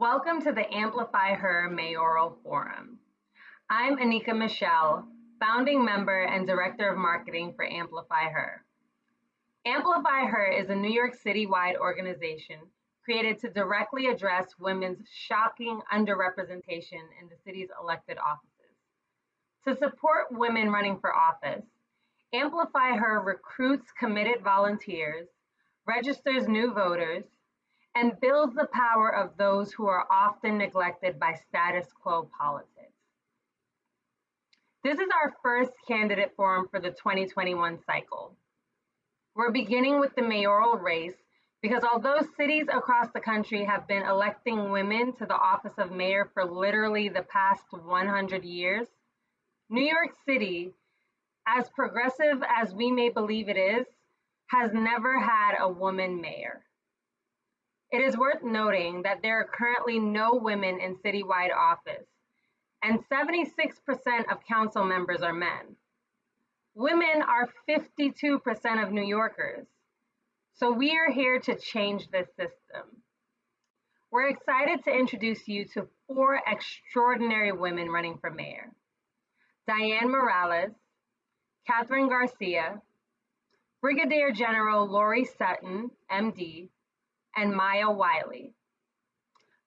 Welcome to the Amplify Her Mayoral Forum. I'm Anika Michelle, founding member and director of marketing for Amplify Her. Amplify Her is a New York City-wide organization created to directly address women's shocking underrepresentation in the city's elected offices. To support women running for office, Amplify Her recruits committed volunteers, registers new voters, and builds the power of those who are often neglected by status quo politics. This is our first candidate forum for the 2021 cycle. We're beginning with the mayoral race because although cities across the country have been electing women to the office of mayor for literally the past 100 years, New York City, as progressive as we may believe it is, has never had a woman mayor. It is worth noting that there are currently no women in citywide office, and 76% of council members are men. Women are 52% of New Yorkers, so we are here to change this system. We're excited to introduce you to 4 extraordinary women running for mayor: Diane Morales, Catherine Garcia, Brigadier General Lori Sutton, MD, and Wiley.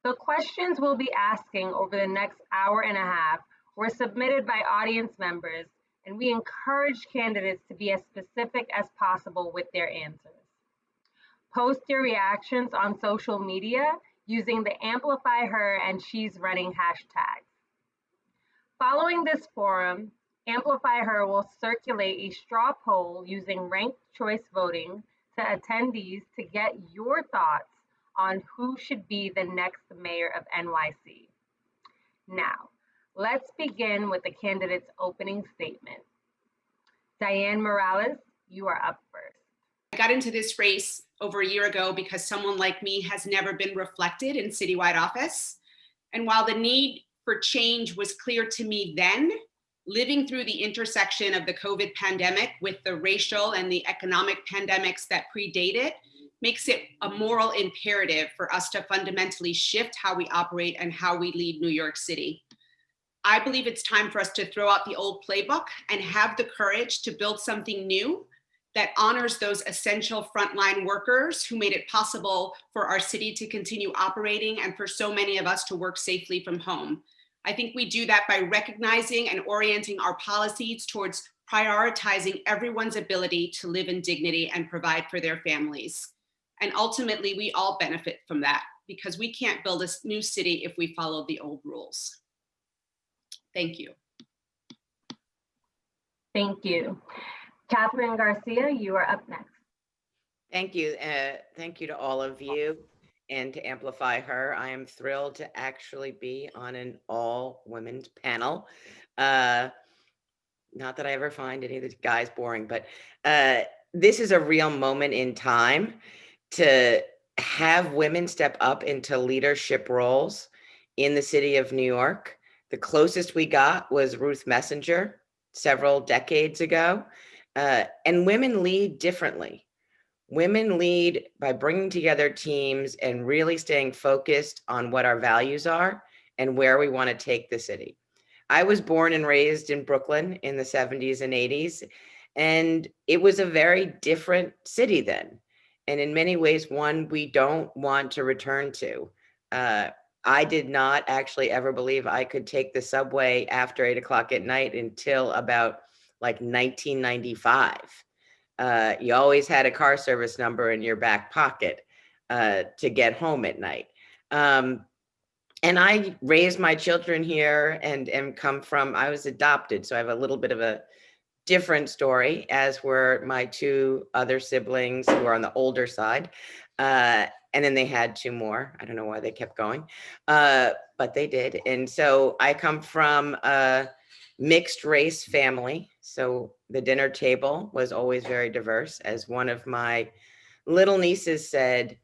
The questions we'll be asking over the next hour and a half were submitted by audience members, and we encourage candidates to be as specific as possible with their answers. Post your reactions on social media using the Amplify Her and She's Running hashtags. Following this forum, Amplify Her will circulate a straw poll using ranked choice voting to attendees to get your thoughts on who should be the next mayor of NYC. Now, let's begin with the candidate's opening statement. Diane Morales, you are up first. I got into this race over a year ago because someone like me has never been reflected in citywide office. And while the need for change was clear to me then, living through the intersection of the COVID pandemic with the racial and the economic pandemics that predate it makes it a moral imperative for us to fundamentally shift how we operate and how we lead New York City. I believe it's time for us to throw out the old playbook and have the courage to build something new that honors those essential frontline workers who made it possible for our city to continue operating and for so many of us to work safely from home. I think we do that by recognizing and orienting our policies towards prioritizing everyone's ability to live in dignity and provide for their families. And ultimately, we all benefit from that because we can't build a new city if we follow the old rules. Thank you. Thank you. Catherine Garcia, you are up next. Thank you. Thank you to all of you. And to Amplify Her, I am thrilled to actually be on an all-women's panel. Not that I ever find any of the guys boring, but this is a real moment in time to have women step up into leadership roles in the city of New York. The closest we got was Ruth Messenger several decades ago. And women lead differently. Women lead by bringing together teams and really staying focused on what our values are and where we want to take the city. I was born and raised in Brooklyn in the 70s and 80s, and it was a very different city then. And in many ways, one we don't want to return to. I did not actually ever believe I could take the subway after 8 o'clock at night until about like 1995. You always had a car service number in your back pocket to get home at night. And I raised my children here and I was adopted. So I have a little bit of a different story, as were my 2 other siblings who are on the older side. And then they had 2 more. I don't know why they kept going, but they did. And so I come from a mixed race family. So the dinner table was always very diverse. As one of my little nieces said,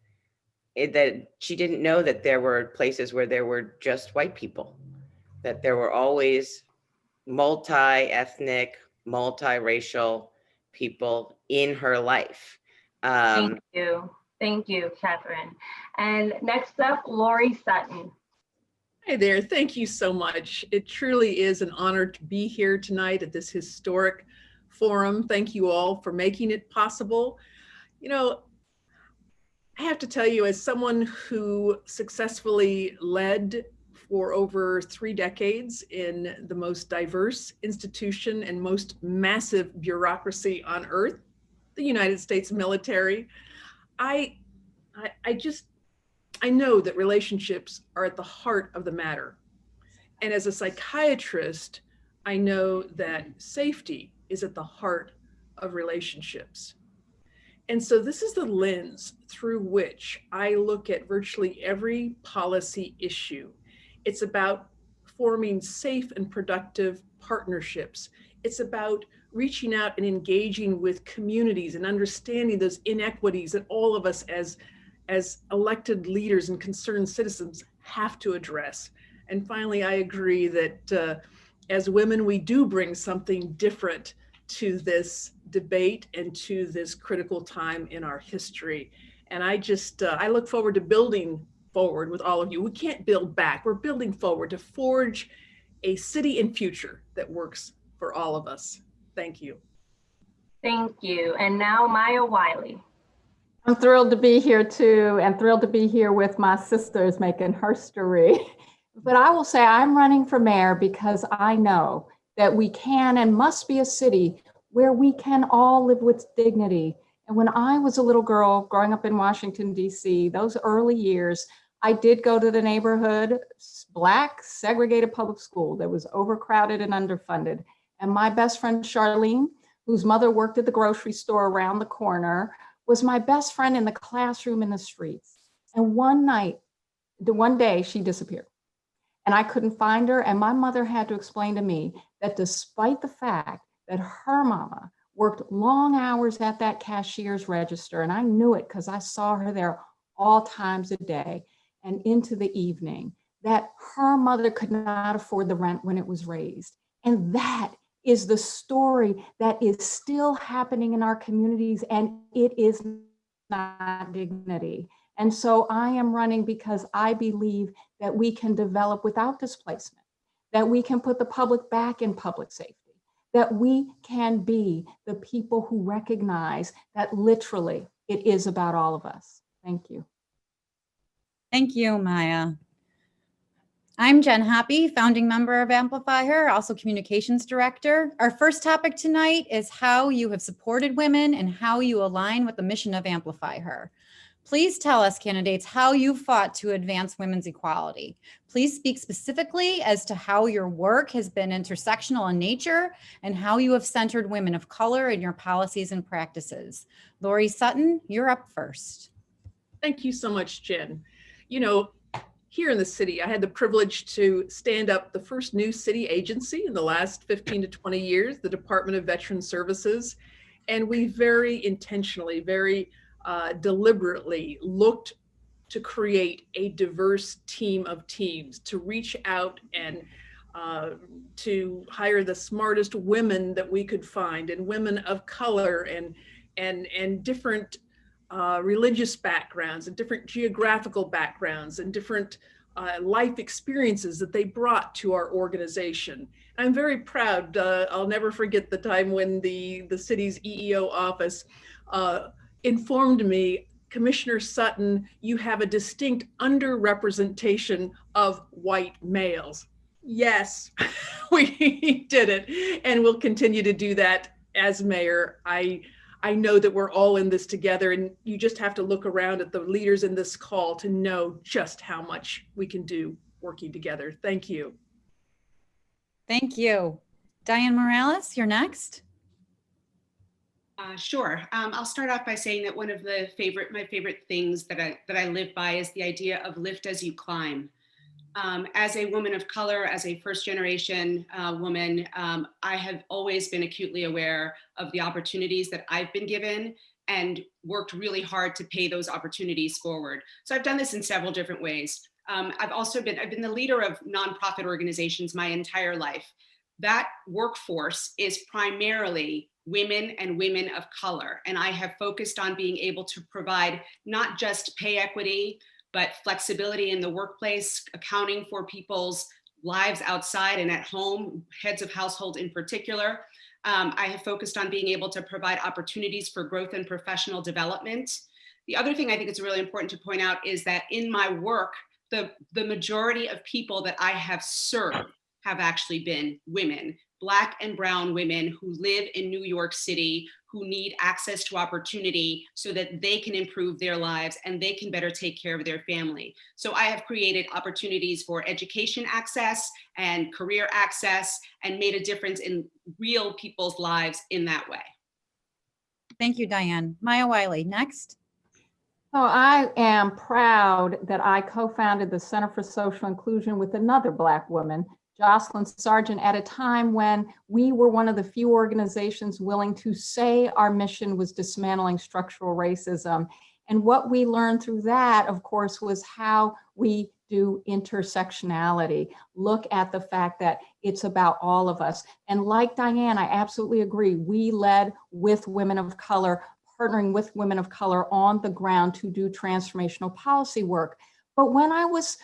that she didn't know that there were places where there were just white people, that there were always multi-ethnic, multiracial people in her life. Thank you. Thank you, Catherine. And next up, Lori Sutton. Hi there. Thank you so much. It truly is an honor to be here tonight at this historic forum. Thank you all for making it possible. You know, I have to tell you, as someone who successfully led for over 3 decades in the most diverse institution and most massive bureaucracy on earth, the United States military, I know that relationships are at the heart of the matter. And as a psychiatrist, I know that safety is at the heart of relationships. And so this is the lens through which I look at virtually every policy issue. It's about forming safe and productive partnerships. It's about reaching out and engaging with communities and understanding those inequities that all of us as elected leaders and concerned citizens have to address. And finally, I agree that as women, we do bring something different to this debate and to this critical time in our history. And I look forward to building forward with all of you. We can't build back, we're building forward to forge a city and future that works for all of us. Thank you. Thank you. And now Maya Wiley. I'm thrilled to be here too, and thrilled to be here with my sisters making history. But I will say I'm running for mayor because I know that we can and must be a city where we can all live with dignity. And when I was a little girl growing up in Washington, D.C., those early years, I did go to the neighborhood, Black segregated public school that was overcrowded and underfunded. And my best friend, Charlene, whose mother worked at the grocery store around the corner, was my best friend in the classroom in the streets. And one day she disappeared and I couldn't find her. And my mother had to explain to me that despite the fact that her mama worked long hours at that cashier's register, and I knew it because I saw her there all times a day and into the evening, that her mother could not afford the rent when it was raised. And that is the story that is still happening in our communities, and it is not dignity. And so I am running because I believe that we can develop without displacement, that we can put the public back in public safety, that we can be the people who recognize that literally it is about all of us. Thank you. Thank you, Maya. I'm Jenn Hoppe, founding member of Amplify Her, also communications director. Our first topic tonight is how you have supported women and how you align with the mission of Amplify Her. Please tell us, candidates, how you fought to advance women's equality. Please speak specifically as to how your work has been intersectional in nature and how you have centered women of color in your policies and practices. Lori Sutton, you're up first. Thank you so much, Jen. You know, here in the city, I had the privilege to stand up the first new city agency in the last 15 to 20 years, the Department of Veteran Services. And we very intentionally, very deliberately looked to create a diverse team of teams, to reach out and to hire the smartest women that we could find, and women of color and different religious backgrounds and different geographical backgrounds and different life experiences that they brought to our organization. I'm very proud. I'll never forget the time when the city's EEO office informed me, Commissioner Sutton, you have a distinct underrepresentation of white males. Yes, we did it, and we'll continue to do that as mayor. I know that we're all in this together, and you just have to look around at the leaders in this call to know just how much we can do working together. Thank you. Thank you. Diane Morales, you're next. Sure. I'll start off by saying that one of my favorite things that I live by is the idea of lift as you climb. As a woman of color, as a first generation woman, I have always been acutely aware of the opportunities that I've been given and worked really hard to pay those opportunities forward. So I've done this in several different ways. I've been the leader of nonprofit organizations my entire life. That workforce is primarily women and women of color. And I have focused on being able to provide not just pay equity, but flexibility in the workplace, accounting for people's lives outside and at home, heads of household in particular. I have focused on being able to provide opportunities for growth and professional development. The other thing I think is really important to point out is that in my work, the majority of people that I have served have actually been women, Black and brown women who live in New York City, who need access to opportunity so that they can improve their lives and they can better take care of their family. So I have created opportunities for education access and career access and made a difference in real people's lives in that way. Thank you, Diane. Maya Wiley, next. So I am proud that I co-founded the Center for Social Inclusion with another Black woman, Jocelyn Sargent, at a time when we were one of the few organizations willing to say our mission was dismantling structural racism. And what we learned through that, of course, was how we do intersectionality. Look at the fact that it's about all of us. And like Diane, I absolutely agree. We led with women of color, partnering with women of color on the ground to do transformational policy work. But when I was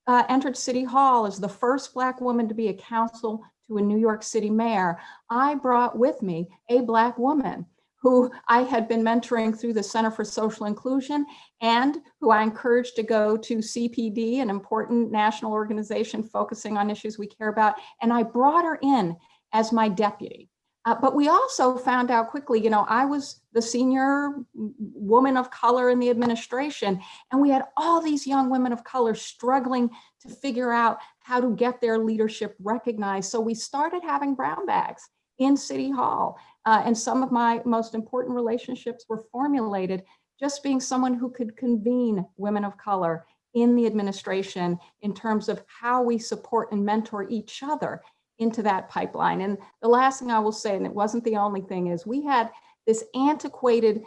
entered City Hall as the first Black woman to be a counsel to a New York City mayor, I brought with me a Black woman who I had been mentoring through the Center for Social Inclusion and who I encouraged to go to CPD, an important national organization focusing on issues we care about. And I brought her in as my deputy. But we also found out quickly, I was the senior woman of color in the administration, and we had all these young women of color struggling to figure out how to get their leadership recognized. So we started having brown bags in City Hall. And some of my most important relationships were formulated just being someone who could convene women of color in the administration in terms of how we support and mentor each other into that pipeline. And the last thing I will say, and it wasn't the only thing, is we had this antiquated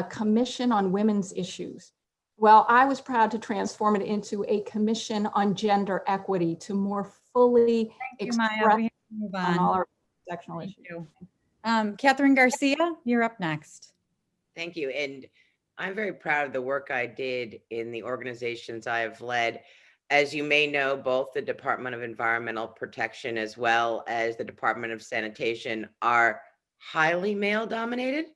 commission on women's issues. Well, I was proud to transform it into a commission on gender equity to more fully express on all our sectional issues. Catherine Garcia, you're up next. Thank you. And I'm very proud of the work I did in the organizations I have led. As you may know, both the Department of Environmental Protection as well as the Department of Sanitation are highly male dominated.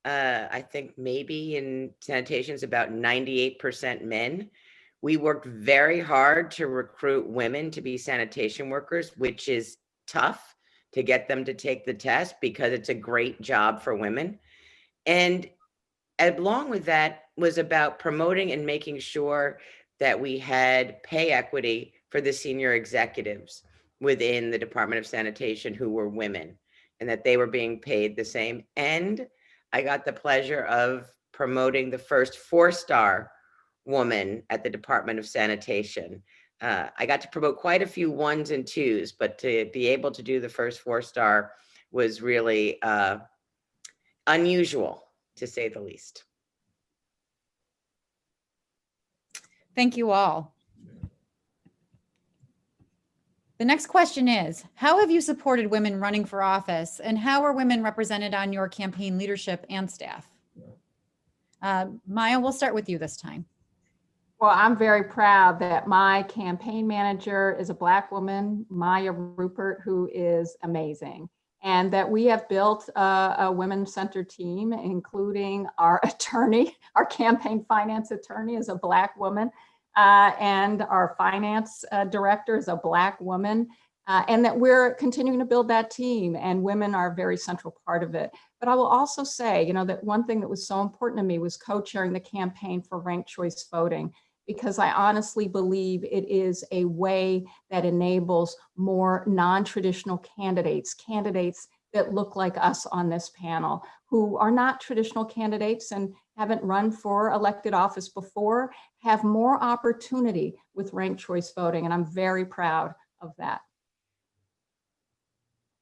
I think maybe in sanitation is about 98% men. We worked very hard to recruit women to be sanitation workers, which is tough to get them to take the test because it's a great job for women. And along with that was about promoting and making sure that we had pay equity for the senior executives within the Department of Sanitation who were women and that they were being paid the same. And I got the pleasure of promoting the first 4-star woman at the Department of Sanitation. I got to promote quite a few 1s and 2s, but to be able to do the first 4-star was really unusual, to say the least. Thank you all. The next question is, how have you supported women running for office, and how are women represented on your campaign leadership and staff? Maya, we'll start with you this time. Well, I'm very proud that my campaign manager is a Black woman, Maya Rupert, who is amazing, and that we have built a women-centered team, including our attorney, our campaign finance attorney is a Black woman, and our finance director is a Black woman, and that we're continuing to build that team, and women are a very central part of it. But I will also say, that one thing that was so important to me was co-chairing the campaign for ranked choice voting, because I honestly believe it is a way that enables more non-traditional candidates that look like us on this panel, who are not traditional candidates and haven't run for elected office before, have more opportunity with ranked choice voting. And I'm very proud of that.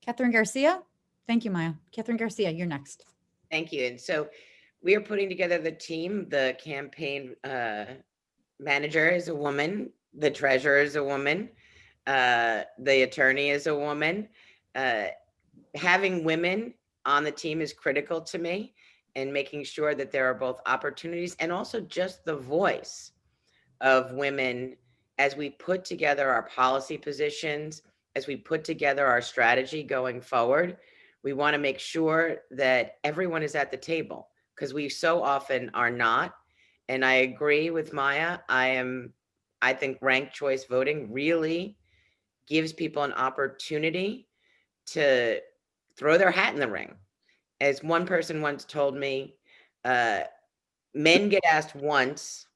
Catherine Garcia. Thank you, Maya. Catherine Garcia, you're next. Thank you. And so we are putting together the team. The campaign manager is a woman. The treasurer is a woman. The attorney is a woman. Having women on the team is critical to me, and making sure that there are both opportunities and also just the voice of women as we put together our policy positions, as we put together our strategy going forward. We want to make sure that everyone is at the table, because we so often are not. And I agree with Maya. I think ranked choice voting really gives people an opportunity to throw their hat in the ring. As one person once told me, men get asked once,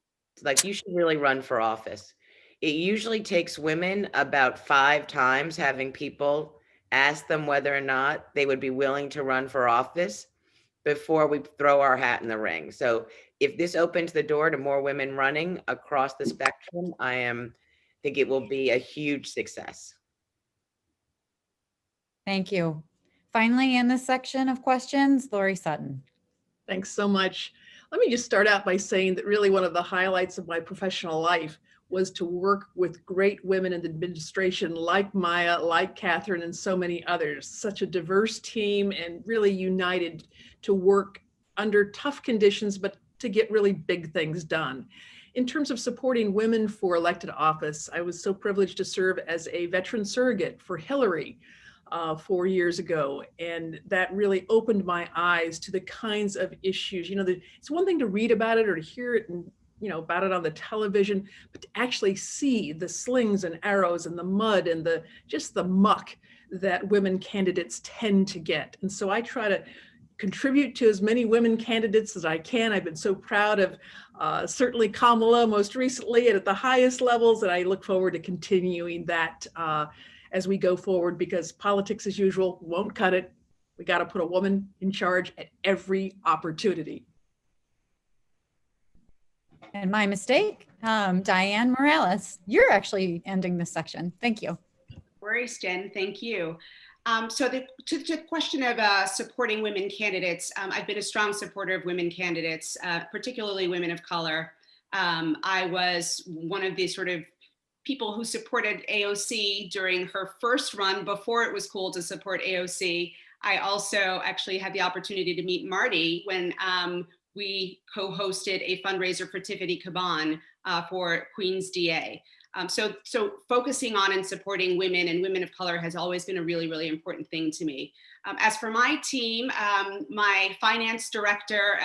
like, you should really run for office. It usually takes women about 5 times having people ask them whether or not they would be willing to run for office before we throw our hat in the ring. So if this opens the door to more women running across the spectrum, think it will be a huge success. Thank you. Finally, in this section of questions, Lori Sutton. Thanks so much. Let me just start out by saying that really one of the highlights of my professional life was to work with great women in the administration like Maya, like Catherine, and so many others. Such a diverse team and really united to work under tough conditions, but to get really big things done. In terms of supporting women for elected office, I was so privileged to serve as a veteran surrogate for Hillary 4 years ago. And that really opened my eyes to the kinds of issues, it's one thing to read about it or to hear it and, about it on the television, but to actually see the slings and arrows and the mud and just the muck that women candidates tend to get. And so I try to contribute to as many women candidates as I can. I've been so proud of certainly Kamala most recently and at the highest levels, and I look forward to continuing that as we go forward, because politics as usual won't cut it. We got to put a woman in charge at every opportunity. And my mistake, Diane Morales, you're actually ending this section. Thank you. No worries, Jen, thank you. So to the question of supporting women candidates, I've been a strong supporter of women candidates, particularly women of color. I was one of the sort of people who supported AOC during her first run before it was cool to support AOC. I also actually had the opportunity to meet Marty when we co-hosted a fundraiser for Tiffany Caban for Queen's DA. So focusing on and supporting women and women of color has always been a really, really important thing to me. As for my team, my finance director,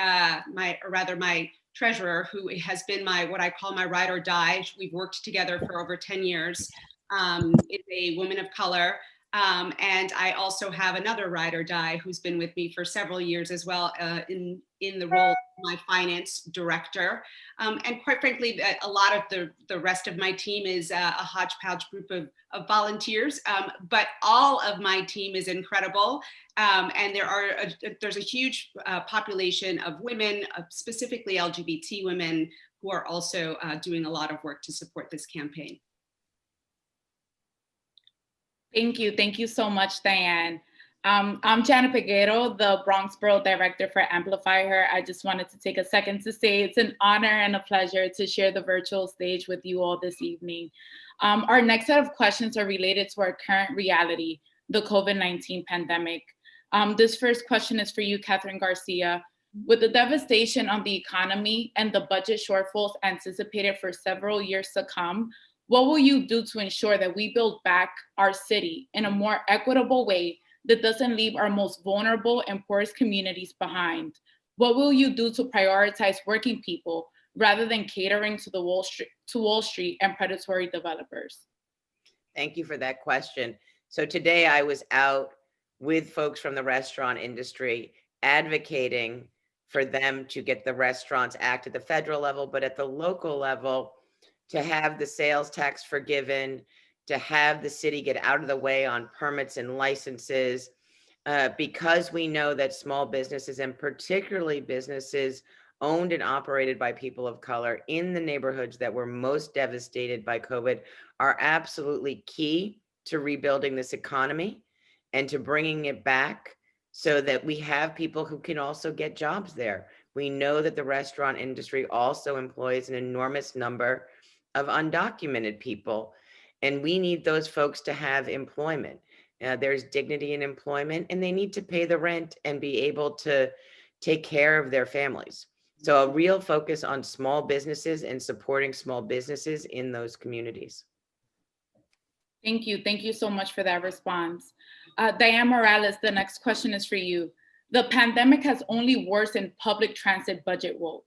my treasurer, who has been what I call my ride or die, we've worked together for over 10 years, is a woman of color. And I also have another ride or die who's been with me for several years as well in the role of my finance director. And quite frankly, a lot of the rest of my team is a hodgepodge group of volunteers, but all of my team is incredible. And there's a huge population of women, specifically LGBT women, who are also doing a lot of work to support this campaign. Thank you. Thank you so much, Diane. I'm Jenna Peguero, the Bronx Borough Director for Amplify Her. I just wanted to take a second to say it's an honor and a pleasure to share the virtual stage with you all this evening. Our next set of questions are related to our current reality, the COVID-19 pandemic. This first question is for you, Catherine Garcia. With the devastation on the economy and the budget shortfalls anticipated for several years to come, what will you do to ensure that we build back our city in a more equitable way that doesn't leave our most vulnerable and poorest communities behind? What will you do to prioritize working people rather than catering to Wall Street and predatory developers? Thank you for that question. So today I was out with folks from the restaurant industry advocating for them to get the Restaurants Act at the federal level, but at the local level, to have the sales tax forgiven, to have the city get out of the way on permits and licenses, because we know that small businesses, and particularly businesses owned and operated by people of color in the neighborhoods that were most devastated by COVID, are absolutely key to rebuilding this economy and to bringing it back so that we have people who can also get jobs there. We know that the restaurant industry also employs an enormous number of undocumented people, and we need those folks to have employment. There's dignity in employment, and they need to pay the rent and be able to take care of their families. So a real focus on small businesses and supporting small businesses in those communities. Thank you. Thank you so much for that response. Diane Morales, the next question is for you. The pandemic has only worsened public transit budget woes.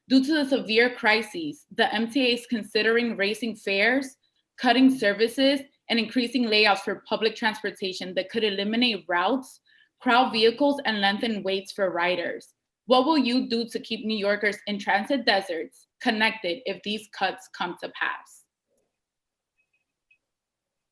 Due to the severe crises, the MTA is considering raising fares, cutting services, and increasing layouts for public transportation that could eliminate routes, crowd vehicles, and lengthen waits for riders. What will you do to keep New Yorkers in transit deserts connected if these cuts come to pass?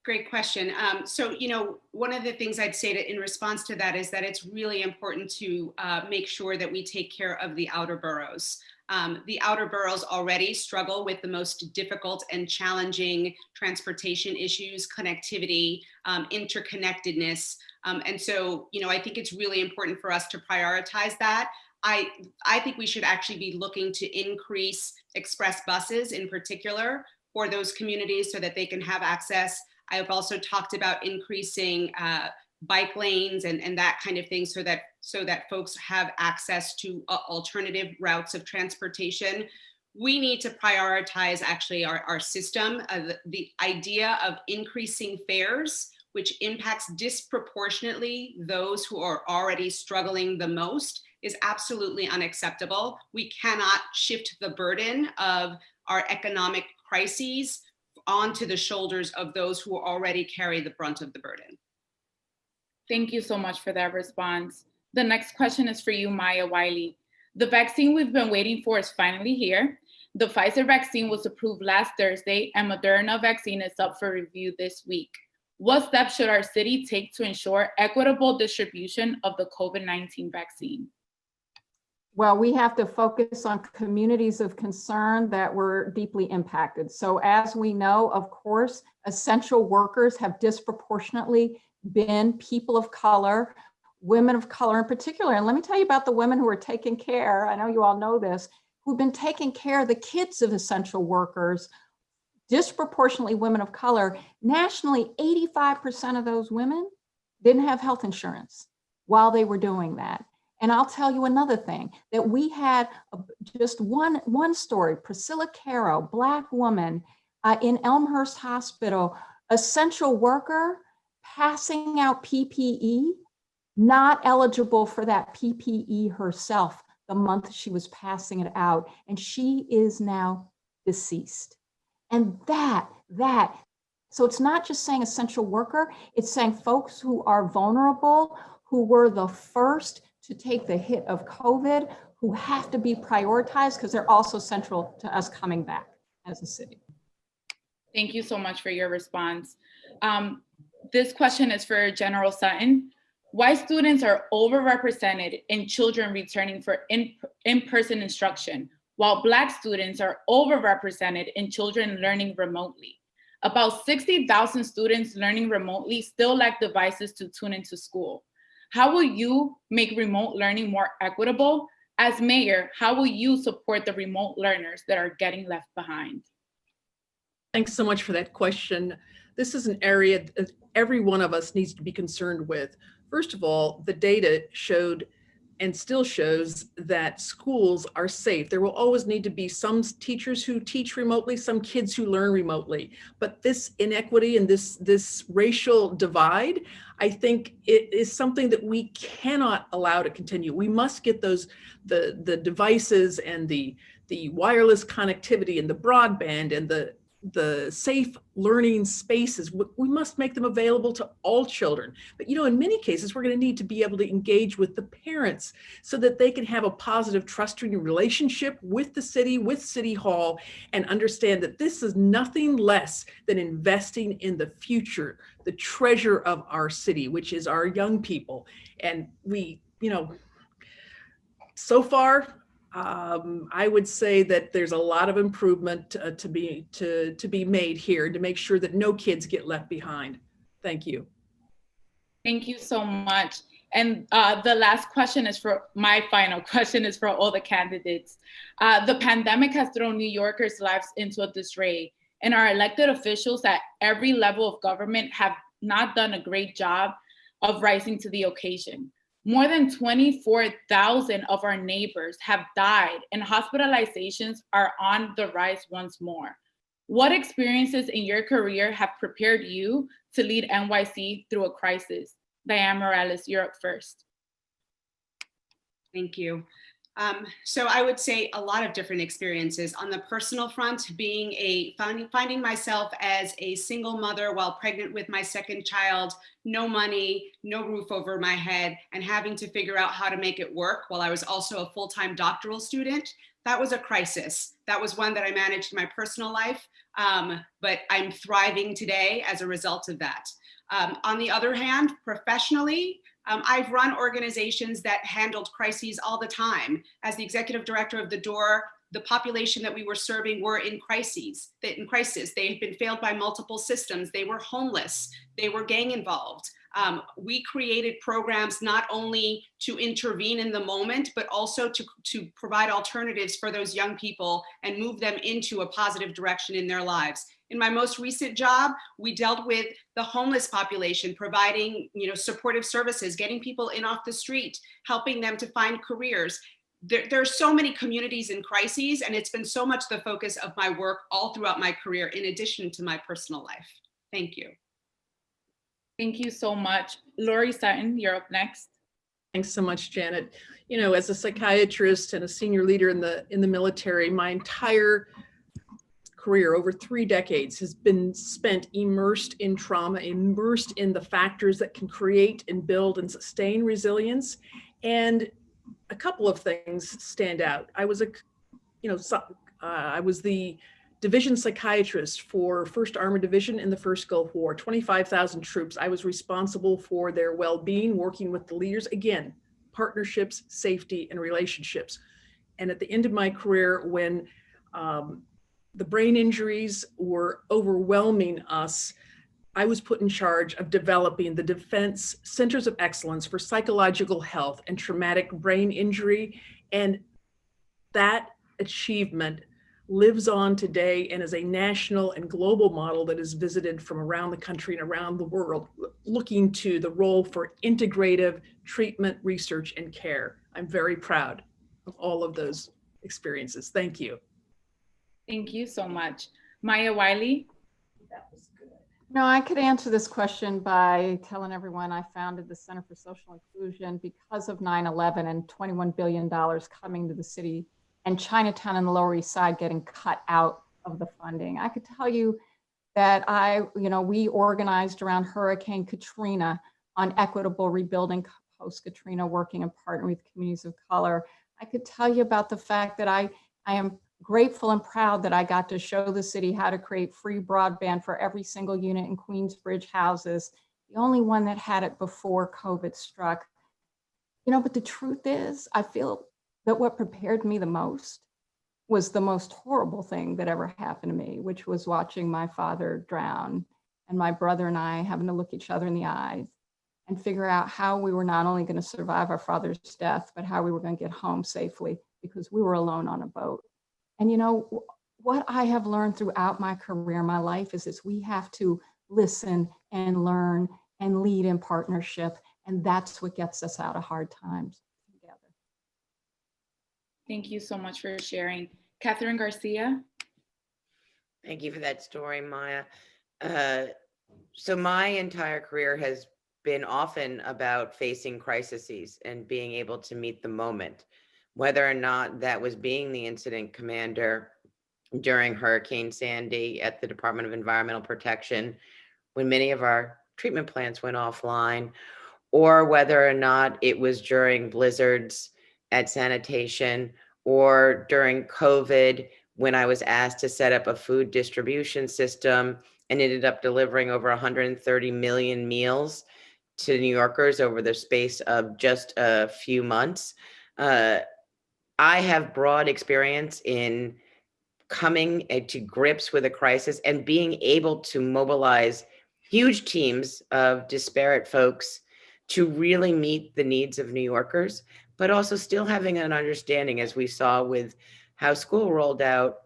Great question. So, you know, one of the things I'd say in response to that is that it's really important to make sure that we take care of the outer boroughs. The outer boroughs already struggle with the most difficult and challenging transportation issues, connectivity, interconnectedness. And so, you know, I think it's really important for us to prioritize that. I think we should actually be looking to increase express buses in particular for those communities so that they can have access. I've also talked about increasing bike lanes and that kind of thing so that folks have access to alternative routes of transportation. We need to prioritize actually our system. The idea of increasing fares, which impacts disproportionately those who are already struggling the most, is absolutely unacceptable. We cannot shift the burden of our economic crises onto the shoulders of those who already carry the brunt of the burden. Thank you so much for that response. The next question is for you, Maya Wiley. The vaccine we've been waiting for is finally here. The Pfizer vaccine was approved last Thursday, and Moderna vaccine is up for review this week. What steps should our city take to ensure equitable distribution of the COVID-19 vaccine? Well, we have to focus on communities of concern that were deeply impacted. So as we know, of course, essential workers have disproportionately been people of color, women of color in particular. And let me tell you about the women who are taking care, I know you all know this, who've been taking care of the kids of essential workers, disproportionately women of color. Nationally, 85% of those women didn't have health insurance while they were doing that. And I'll tell you another thing, that we had just one story, Priscilla Caro, Black woman in Elmhurst Hospital, essential worker, passing out PPE, not eligible for that PPE herself the month she was passing it out. And she is now deceased. And so it's not just saying essential worker, it's saying folks who are vulnerable, who were the first to take the hit of COVID, who have to be prioritized because they're also central to us coming back as a city. Thank you so much for your response. This question is for General Sutton. Why students are overrepresented in children returning for in-person instruction, while Black students are overrepresented in children learning remotely? About 60,000 students learning remotely still lack devices to tune into school. How will you make remote learning more equitable? As mayor, how will you support the remote learners that are getting left behind? Thanks so much for that question. This is an area that every one of us needs to be concerned with. First of all, the data showed and still shows that schools are safe. There will always need to be some teachers who teach remotely, some kids who learn remotely. But this inequity and this racial divide, I think it is something that we cannot allow to continue. We must get the devices and the wireless connectivity and the broadband and the safe learning spaces. We must make them available to all children. But you know, in many cases, we're going to need to be able to engage with the parents so that they can have a positive, trusting relationship with the city, with City Hall, and understand that this is nothing less than investing in the future, the treasure of our city, which is our young people. And we, you know, so far, I would say that there's a lot of improvement to be made here to make sure that no kids get left behind. Thank you. Thank you so much. And the last question is my final question is for all the candidates. The pandemic has thrown New Yorkers' lives into a disarray, and our elected officials at every level of government have not done a great job of rising to the occasion. More than 24,000 of our neighbors have died, and hospitalizations are on the rise once more. What experiences in your career have prepared you to lead NYC through a crisis? Diane Morales, you're up first. Thank you. So I would say a lot of different experiences. On the personal front, finding myself as a single mother while pregnant with my second child, no money, no roof over my head, and having to figure out how to make it work while I was also a full-time doctoral student. That was a crisis. That was one that I managed in my personal life, but I'm thriving today as a result of that. On the other hand, professionally, I've run organizations that handled crises all the time. As the executive director of The Door, the population that we were serving were in crisis. They had been failed by multiple systems. They were homeless. They were gang involved. We created programs not only to intervene in the moment, but also to provide alternatives for those young people and move them into a positive direction in their lives. In my most recent job, we dealt with the homeless population, providing, supportive services, getting people in off the street, helping them to find careers. There are so many communities in crises, and it's been so much the focus of my work all throughout my career, in addition to my personal life. Thank you. Thank you so much. Lori Sutton, you're up next. Thanks so much, Janet. As a psychiatrist and a senior leader in the military, my entire career, over 3 decades, has been spent immersed in trauma, immersed in the factors that can create and build and sustain resilience. And a couple of things stand out. I was I was the division psychiatrist for 1st Armored Division in the First Gulf War, 25,000 troops. I was responsible for their well-being, working with the leaders, again, partnerships, safety, and relationships. And at the end of my career, when the brain injuries were overwhelming us, I was put in charge of developing the Defense Centers of Excellence for Psychological Health and Traumatic Brain Injury. And that achievement lives on today and is a national and global model that is visited from around the country and around the world, looking to the role for integrative treatment, research, and care. I'm very proud of all of those experiences. Thank you. Thank you so much. Maya Wiley. That was good. No, I could answer this question by telling everyone I founded the Center for Social Inclusion because of 9/11 and $21 billion coming to the city, and Chinatown and the Lower East Side getting cut out of the funding. I could tell you that we organized around Hurricane Katrina on equitable rebuilding post-Katrina, working and partnering with communities of color. I could tell you about the fact that I am grateful and proud that I got to show the city how to create free broadband for every single unit in Queensbridge houses, the only one that had it before COVID struck. But the truth is, I feel that what prepared me the most was the most horrible thing that ever happened to me, which was watching my father drown and my brother and I having to look each other in the eyes and figure out how we were not only going to survive our father's death, but how we were going to get home safely, because we were alone on a boat. And what I have learned throughout my career, my life, is we have to listen and learn and lead in partnership. And that's what gets us out of hard times together. Thank you so much for sharing. Catherine Garcia. Thank you for that story, Maya. So my entire career has been often about facing crises and being able to meet the moment, whether or not that was being the incident commander during Hurricane Sandy at the Department of Environmental Protection, when many of our treatment plants went offline, or whether or not it was during blizzards at sanitation, or during COVID, when I was asked to set up a food distribution system and ended up delivering over 130 million meals to New Yorkers over the space of just a few months. I have broad experience in coming to grips with a crisis and being able to mobilize huge teams of disparate folks to really meet the needs of New Yorkers, but also still having an understanding, as we saw with how school rolled out,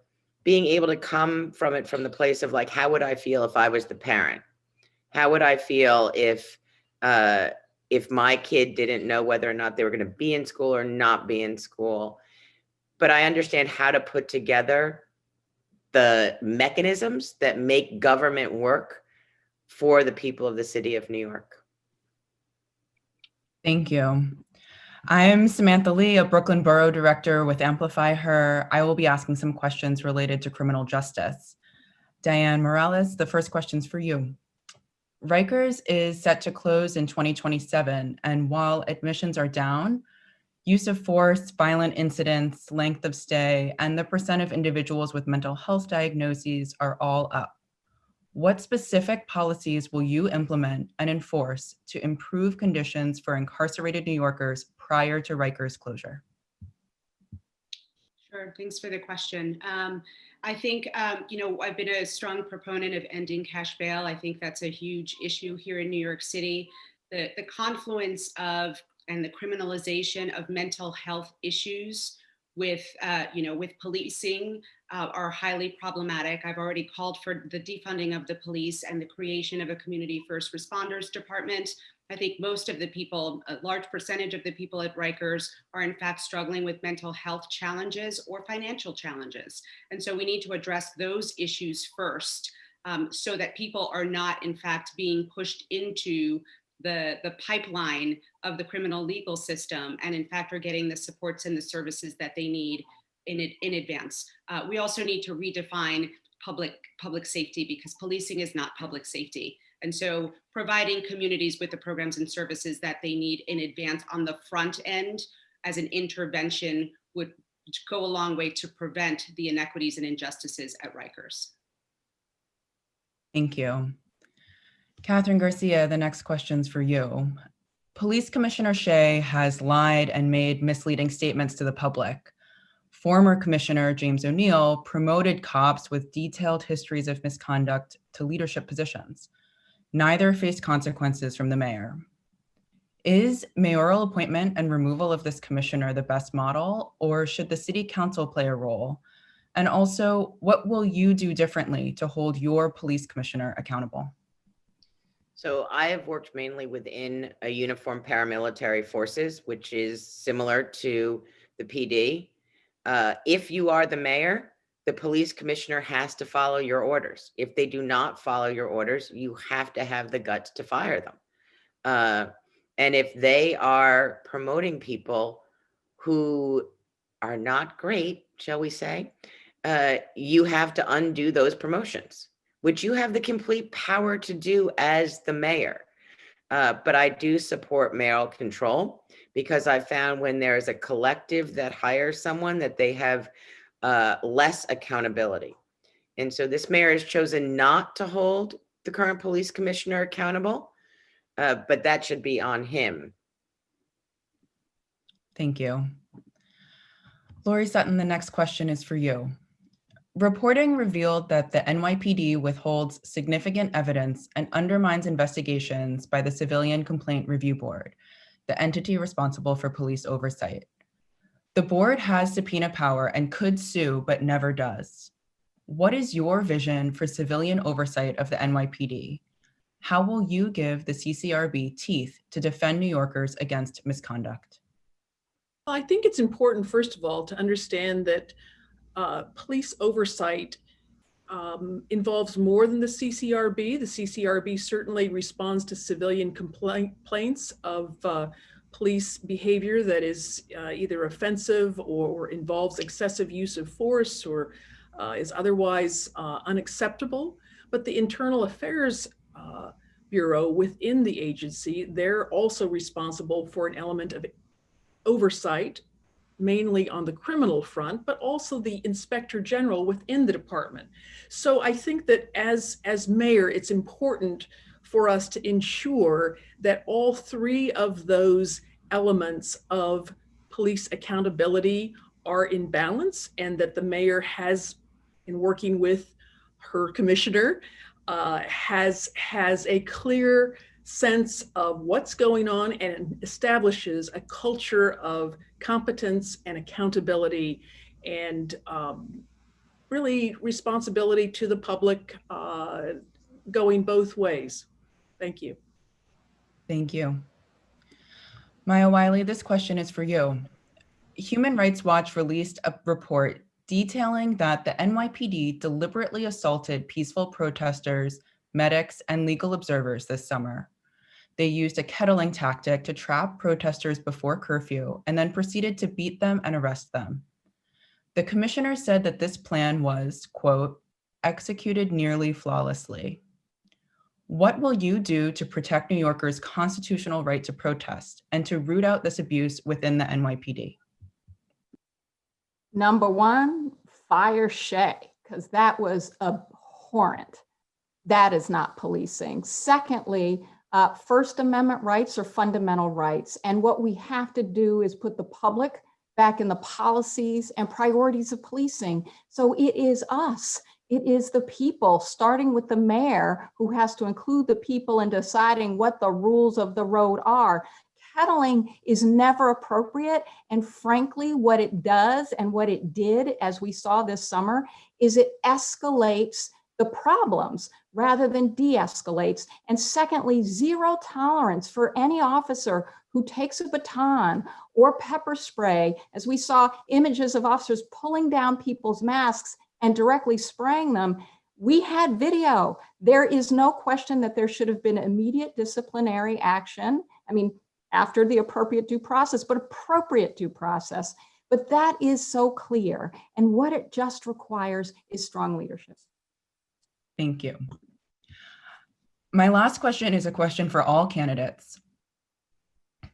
being able to come from it from the place of how would I feel if I was the parent? How would I feel if if my kid didn't know whether or not they were going to be in school or not be in school. But I understand how to put together the mechanisms that make government work for the people of the city of New York. Thank you. I'm Samantha Lee, a Brooklyn Borough Director with Amplify Her. I will be asking some questions related to criminal justice. Diane Morales, the first question's for you. Rikers is set to close in 2027, and while admissions are down, use of force, violent incidents, length of stay, and the percent of individuals with mental health diagnoses are all up. What specific policies will you implement and enforce to improve conditions for incarcerated New Yorkers prior to Rikers closure? Sure, thanks for the question. I think, I've been a strong proponent of ending cash bail. I think that's a huge issue here in New York City. The confluence of and the criminalization of mental health issues with policing are highly problematic. I've already called for the defunding of the police and the creation of a community first responders department. I think most of the people, a large percentage of the people at Rikers are in fact struggling with mental health challenges or financial challenges. And so we need to address those issues first so that people are not in fact being pushed into the pipeline of the criminal legal system and in fact are getting the supports and the services that they need in advance. We also need to redefine public safety because policing is not public safety. And so providing communities with the programs and services that they need in advance on the front end as an intervention would go a long way to prevent the inequities and injustices at Rikers. Thank you. Catherine Garcia, the next question's for you. Police Commissioner Shea has lied and made misleading statements to the public. Former Commissioner James O'Neill promoted cops with detailed histories of misconduct to leadership positions. Neither faced consequences from the mayor. Is mayoral appointment and removal of this commissioner the best model, or should the city council play a role? And also, what will you do differently to hold your police commissioner accountable? So I have worked mainly within a uniformed paramilitary forces, which is similar to the PD. If you are the mayor, the police commissioner has to follow your orders. If they do not follow your orders, you have to have the guts to fire them. And if they are promoting people who are not great, shall we say, you have to undo those promotions, which you have the complete power to do as the mayor. But I do support mayoral control because I found when there is a collective that hires someone that they have less accountability. And so this mayor has chosen not to hold the current police commissioner accountable, but that should be on him. Thank you. Lori Sutton, the next question is for you. Reporting revealed that the NYPD withholds significant evidence and undermines investigations by the Civilian Complaint Review Board, the entity responsible for police oversight. The board has subpoena power and could sue, but never does. What is your vision for civilian oversight of the NYPD? How will you give the CCRB teeth to defend New Yorkers against misconduct? Well, I think it's important, first of all, to understand that police oversight involves more than the CCRB. The CCRB certainly responds to civilian complaints of police behavior that is either offensive or involves excessive use of force or is otherwise unacceptable. But the Internal Affairs Bureau within the agency, they're also responsible for an element of oversight, mainly on the criminal front, but also the Inspector General within the department. So I think that as mayor, it's important for us to ensure that all three of those elements of police accountability are in balance, and that the mayor has, in working with her commissioner, has a clear sense of what's going on and establishes a culture of competence and accountability and really responsibility to the public going both ways. Thank you. Thank you. Maya Wiley, this question is for you. Human Rights Watch released a report detailing that the NYPD deliberately assaulted peaceful protesters, medics, and legal observers this summer. They used a kettling tactic to trap protesters before curfew and then proceeded to beat them and arrest them. The commissioner said that this plan was, quote, executed nearly flawlessly. What will you do to protect New Yorkers' constitutional right to protest and to root out this abuse within the NYPD? Number one, fire Shay, because that was abhorrent. That is not policing. Secondly, First Amendment rights are fundamental rights. And what we have to do is put the public back in the policies and priorities of policing. So it is us. It is the people, starting with the mayor, who has to include the people in deciding what the rules of the road are. Kettling is never appropriate. And frankly, what it does and what it did, as we saw this summer, is it escalates the problems rather than de-escalates. And secondly, zero tolerance for any officer who takes a baton or pepper spray, as we saw images of officers pulling down people's masks and directly spraying them. We had video. There is no question that there should have been immediate disciplinary action. I mean, after the appropriate due process, but appropriate due process. But that is so clear. And what it just requires is strong leadership. Thank you. My last question is a question for all candidates.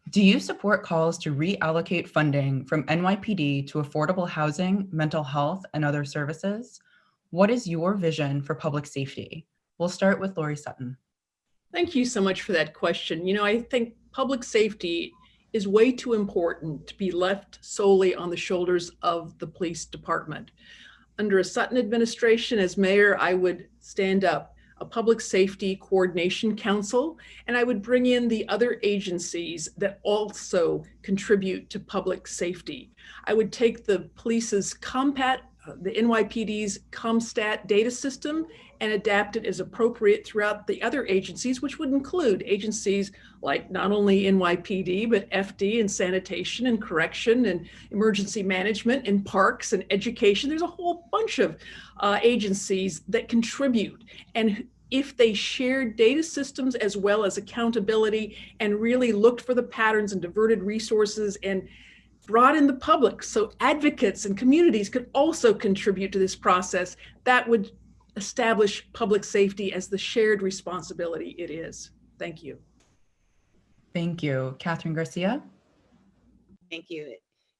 Do you support calls to reallocate funding from NYPD to affordable housing, mental health, and other services? What is your vision for public safety? We'll start with Lori Sutton. Thank you so much for that question. You know, I think public safety is way too important to be left solely on the shoulders of the police department. Under a Sutton administration as mayor, I would stand up a public safety coordination council, and I would bring in the other agencies that also contribute to public safety. I would take the police's the NYPD's ComStat data system and adapt it as appropriate throughout the other agencies, which would include agencies like not only NYPD, but FD and sanitation and correction and emergency management and parks and education. There's a whole bunch of agencies that contribute. And if they shared data systems as well as accountability and really looked for the patterns and diverted resources and brought in the public so advocates and communities could also contribute to this process, that would establish public safety as the shared responsibility it is. Thank you. Thank you. Catherine Garcia? Thank you.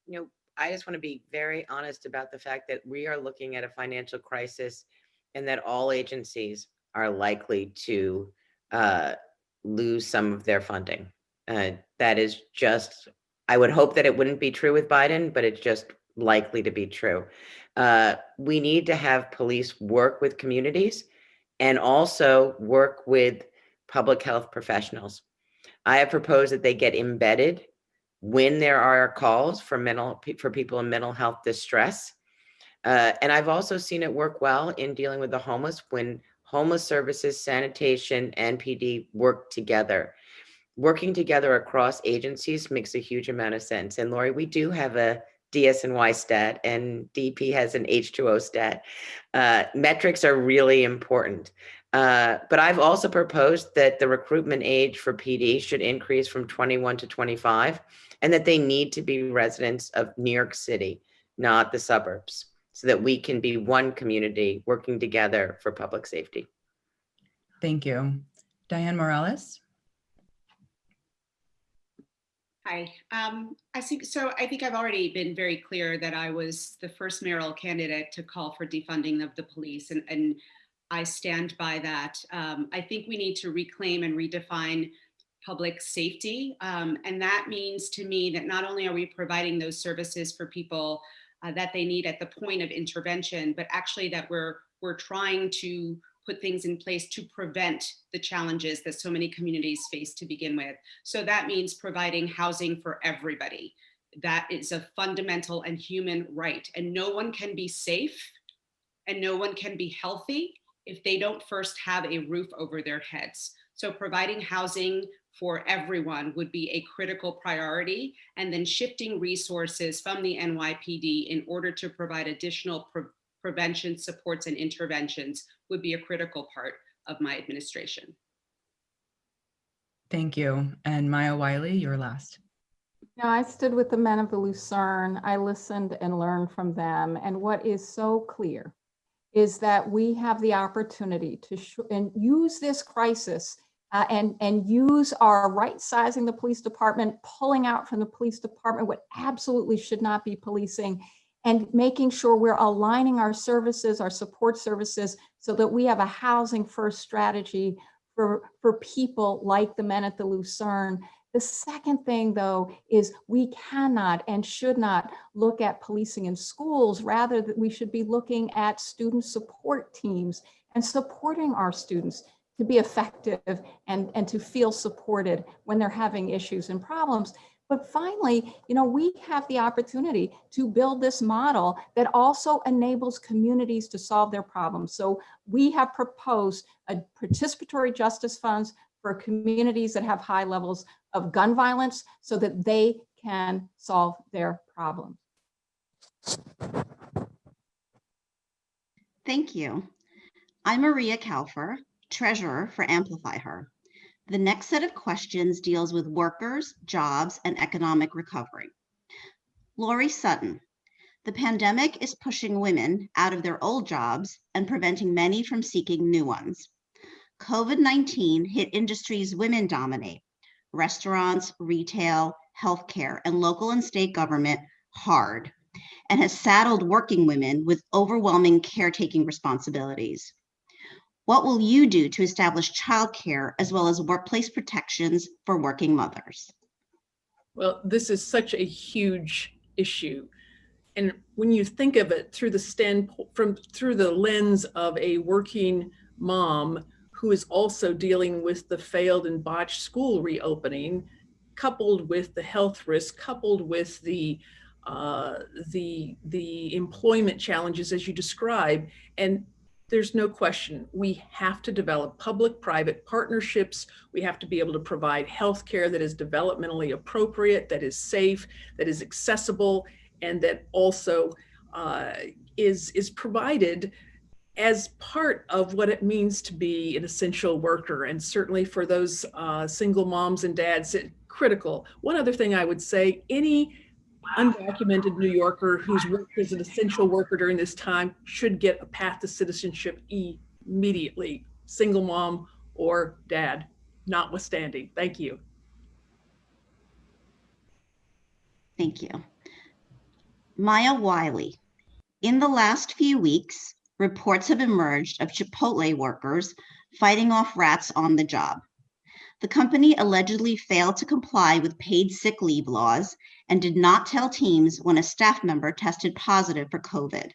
You know, I just want to be very honest about the fact that we are looking at a financial crisis and that all agencies are likely to lose some of their funding. That is just, I would hope that it wouldn't be true with Biden, but it's just likely to be true. We need to have police work with communities and also work with public health professionals. I have proposed that they get embedded when there are calls for people in mental health distress. And I've also seen it work well in dealing with the homeless when homeless services, sanitation, and PD work together. Working together across agencies makes a huge amount of sense. And Lori, we do have a DSNY stat and DP has an H2O stat. Metrics are really important. But I've also proposed that the recruitment age for PD should increase from 21 to 25 and that they need to be residents of New York City, not the suburbs, so that we can be one community working together for public safety. Thank you. Diane Morales? Hi, I think I've already been very clear that I was the first mayoral candidate to call for defunding of the police, and I stand by that. I think we need to reclaim and redefine public safety, and that means to me that not only are we providing those services for people that they need at the point of intervention, but actually that we're trying to put things in place to prevent the challenges that so many communities face to begin with. So that means providing housing for everybody. That is a fundamental and human right. And no one can be safe and no one can be healthy if they don't first have a roof over their heads. So providing housing for everyone would be a critical priority, and then shifting resources from the NYPD in order to provide additional prevention supports and interventions would be a critical part of my administration. Thank you. And Maya Wiley, you're last. Now, I stood with the men of the Lucerne. I listened and learned from them. And what is so clear is that we have the opportunity to and use this crisis and use our right sizing the police department, pulling out from the police department what absolutely should not be policing, and making sure we're aligning our services, our support services, so that we have a housing first strategy for people like the men at the Lucerne. The second thing, though, is we cannot and should not look at policing in schools. Rather, that we should be looking at student support teams and supporting our students to be effective and to feel supported when they're having issues and problems. But finally, we have the opportunity to build this model that also enables communities to solve their problems. So we have proposed a participatory justice funds for communities that have high levels of gun violence so that they can solve their problems. Thank you. I'm Maria Kalfer, Treasurer for Amplify Her. The next set of questions deals with workers, jobs, and economic recovery. Lori Sutton, the pandemic is pushing women out of their old jobs and preventing many from seeking new ones. COVID-19 hit industries women dominate, restaurants, retail, healthcare, and local and state government hard, and has saddled working women with overwhelming caretaking responsibilities. What will you do to establish childcare as well as workplace protections for working mothers? Well, this is such a huge issue. And when you think of it through the lens of a working mom who is also dealing with the failed and botched school reopening, coupled with the health risk, coupled with the employment challenges as you describe, and there's no question, we have to develop public-private partnerships. We have to be able to provide healthcare that is developmentally appropriate, that is safe, that is accessible, and that also is provided as part of what it means to be an essential worker. And certainly for those single moms and dads, it's critical. One other thing I would say, any undocumented New Yorker who's worked as an essential worker during this time should get a path to citizenship immediately, single mom or dad, notwithstanding. Thank you. Thank you. Maya Wiley, in the last few weeks, reports have emerged of Chipotle workers fighting off rats on the job. The company allegedly failed to comply with paid sick leave laws and did not tell teams when a staff member tested positive for COVID.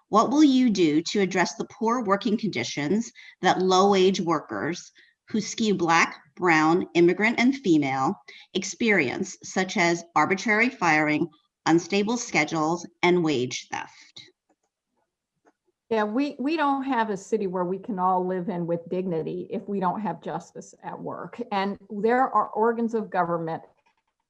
What will you do to address the poor working conditions that low-wage workers who skew Black, Brown, immigrant, and female experience, such as arbitrary firing, unstable schedules, and wage theft? Yeah, we don't have a city where we can all live in with dignity if we don't have justice at work. And there are organs of government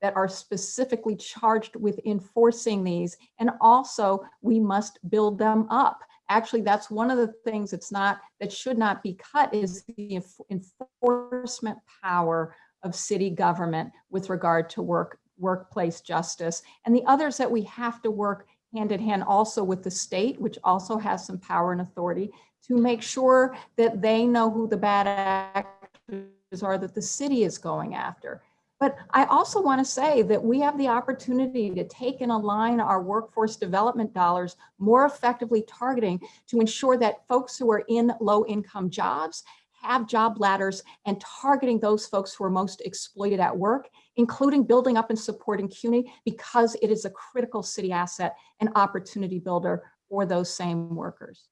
that are specifically charged with enforcing these. And also we must build them up. Actually, that's one of the things that should not be cut is the enforcement power of city government with regard to workplace justice. And the others that we have to work hand in hand also with the state, which also has some power and authority, to make sure that they know who the bad actors are that the city is going after. But I also want to say that we have the opportunity to take and align our workforce development dollars more effectively targeting to ensure that folks who are in low-income jobs have job ladders and targeting those folks who are most exploited at work, including building up and supporting CUNY because it is a critical city asset and opportunity builder for those same workers.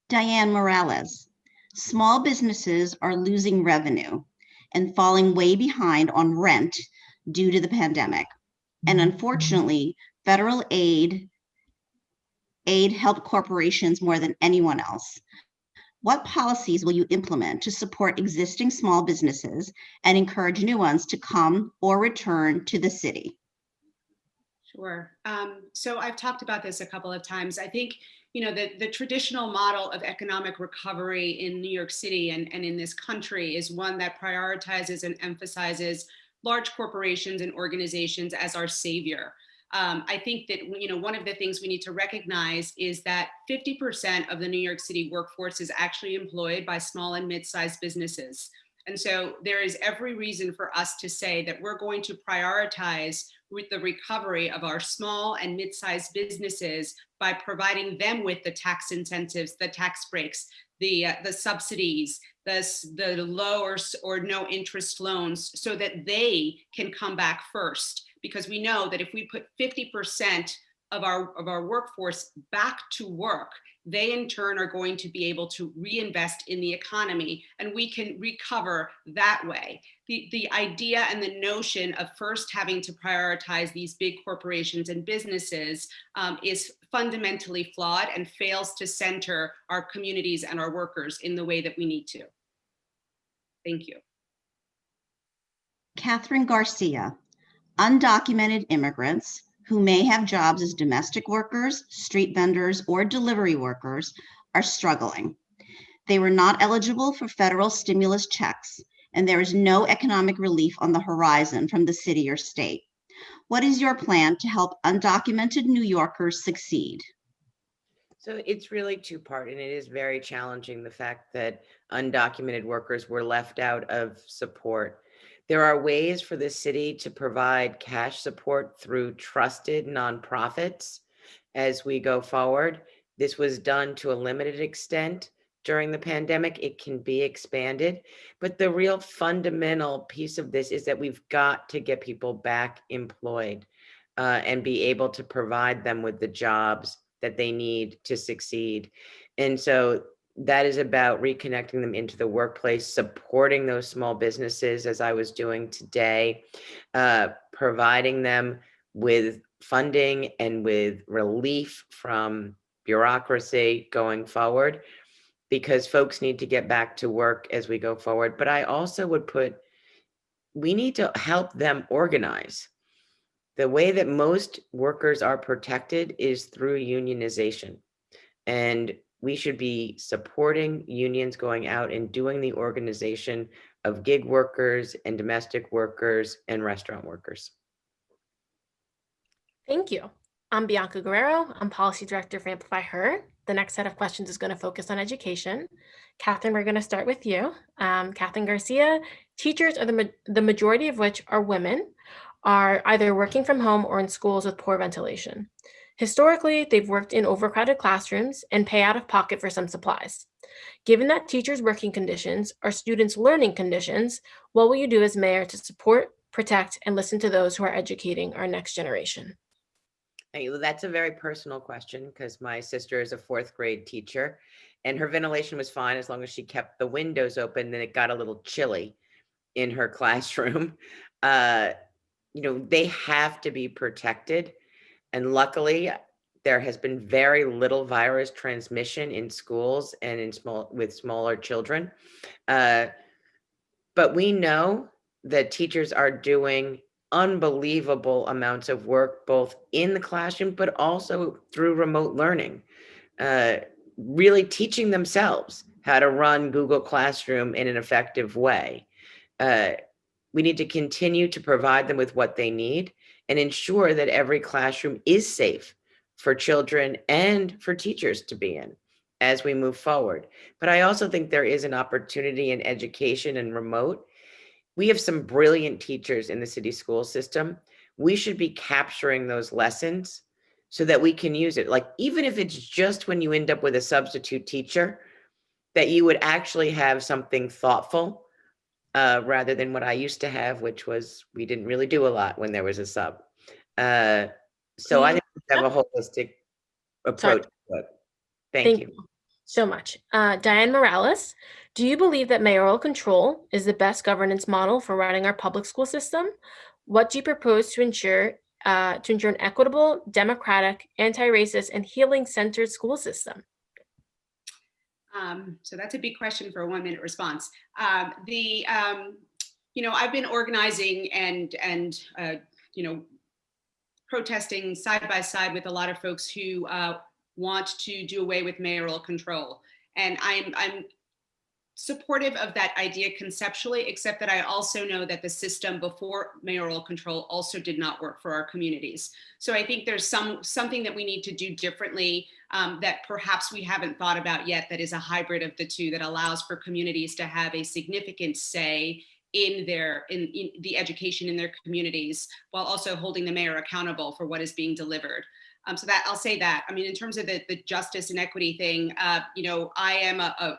Diane Morales, small businesses are losing revenue and falling way behind on rent due to the pandemic. And unfortunately, federal aid helped corporations more than anyone else. What policies will you implement to support existing small businesses and encourage new ones to come or return to the city? Sure. So I've talked about this a couple of times. I think, the traditional model of economic recovery in New York City and in this country is one that prioritizes and emphasizes large corporations and organizations as our savior. I think that, one of the things we need to recognize is that 50% of the New York City workforce is actually employed by small and mid-sized businesses. And so there is every reason for us to say that we're going to prioritize with the recovery of our small and mid-sized businesses by providing them with the tax incentives, the tax breaks, the subsidies, the low or no interest loans, so that they can come back first. Because we know that if we put 50% of our workforce back to work, they in turn are going to be able to reinvest in the economy, and we can recover that way. The idea and the notion of first having to prioritize these big corporations and businesses is fundamentally flawed and fails to center our communities and our workers in the way that we need to. Thank you. Catherine Garcia, undocumented immigrants who may have jobs as domestic workers, street vendors, or delivery workers are struggling. They were not eligible for federal stimulus checks, and there is no economic relief on the horizon from the city or state. What is your plan to help undocumented New Yorkers succeed? So it's really two-part, and it is very challenging, the fact that undocumented workers were left out of support. There are ways for the city to provide cash support through trusted nonprofits as we go forward. This was done to a limited extent during the pandemic. It can be expanded, but the real fundamental piece of this is that we've got to get people back employed and be able to provide them with the jobs that they need to succeed. And so that is about reconnecting them into the workplace, supporting those small businesses as I was doing today, providing them with funding and with relief from bureaucracy going forward, because folks need to get back to work as we go forward. But I also would we need to help them organize. The way that most workers are protected is through unionization. And we should be supporting unions going out and doing the organization of gig workers and domestic workers and restaurant workers. Thank you. I'm Bianca Guerrero. I'm Policy Director for Amplify Her. The next set of questions is going to focus on education. Catherine, we're going to start with you. Catherine Garcia, teachers, are the majority of which are women, are either working from home or in schools with poor ventilation. Historically, they've worked in overcrowded classrooms and pay out of pocket for some supplies. Given that teachers' working conditions are students' learning conditions, what will you do as mayor to support, protect, and listen to those who are educating our next generation? That's a very personal question, because my sister is a 4th grade teacher, and her ventilation was fine as long as she kept the windows open. Then it got a little chilly in her classroom. They have to be protected. And luckily, there has been very little virus transmission in schools and with smaller children. But we know that teachers are doing unbelievable amounts of work, both in the classroom, but also through remote learning, really teaching themselves how to run Google Classroom in an effective way. We need to continue to provide them with what they need and ensure that every classroom is safe for children and for teachers to be in as we move forward. But I also think there is an opportunity in education and remote. We have some brilliant teachers in the city school system. We should be capturing those lessons so that we can use it. Like, even if it's just when you end up with a substitute teacher, that you would actually have something thoughtful rather than what I used to have, which was we didn't really do a lot when there was a sub. So I think we have a holistic approach to it. Thank you so much. Diane Morales, do you believe that mayoral control is the best governance model for running our public school system? What do you propose to ensure an equitable, democratic, anti-racist, and healing-centered school system? So that's a big question for a 1-minute response. You know, I've been organizing and you know, protesting side by side with a lot of folks who want to do away with mayoral control. And I'm supportive of that idea conceptually, except that I also know that the system before mayoral control also did not work for our communities. So I think there's something that we need to do differently that perhaps we haven't thought about yet, that is a hybrid of the two, that allows for communities to have a significant say in the education in their communities, while also holding the mayor accountable for what is being delivered. So that I'll say that. I mean, in terms of the justice and equity thing, you know, I am a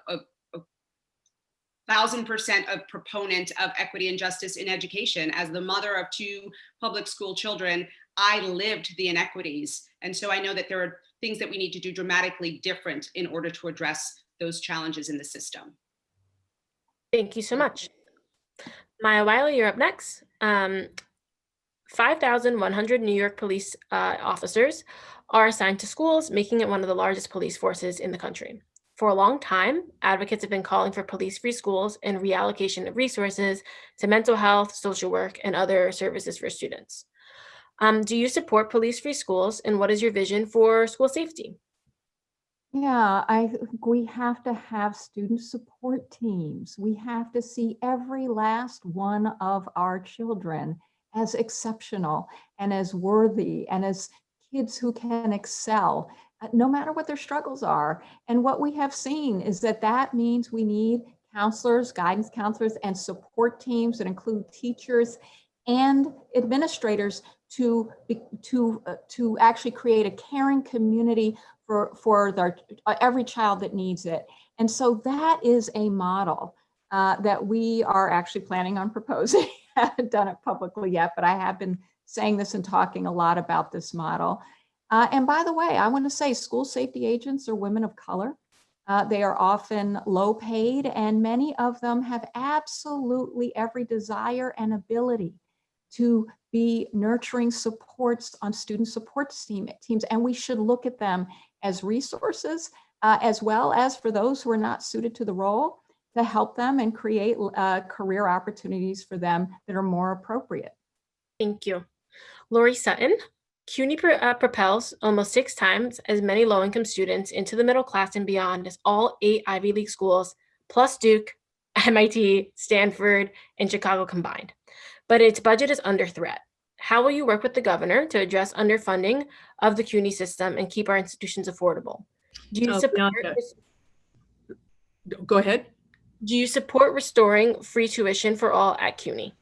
1000% a proponent of equity and justice in education. As the mother of 2 public school children, I lived the inequities. And so I know that there are things that we need to do dramatically different in order to address those challenges in the system. Thank you so much. Maya Wiley, you're up next. 5,100 New York police officers are assigned to schools, making it one of the largest police forces in the country. For a long time, advocates have been calling for police-free schools and reallocation of resources to mental health, social work, and other services for students. Do you support police-free schools, and what is your vision for school safety? Yeah, we have to have student support teams. We have to see every last one of our children as exceptional and as worthy and as kids who can excel, no matter what their struggles are. And what we have seen is that means we need counselors, guidance counselors, and support teams that include teachers and administrators to actually create a caring community for every child that needs it. And so that is a model that we are actually planning on proposing. I haven't done it publicly yet, but I have been saying this and talking a lot about this model. And by the way, I want to say school safety agents are women of color. They are often low paid, and many of them have absolutely every desire and ability to be nurturing supports on student support teams. And we should look at them as resources, as well as for those who are not suited to the role, to help them and create career opportunities for them that are more appropriate. Thank you. Lori Sutton, CUNY propels almost 6 times as many low-income students into the middle class and beyond as all 8 Ivy League schools, plus Duke, MIT, Stanford, and Chicago combined. But its budget is under threat. How will you work with the governor to address underfunding of the CUNY system and keep our institutions affordable? Do you support Go ahead. Do you support restoring free tuition for all at CUNY?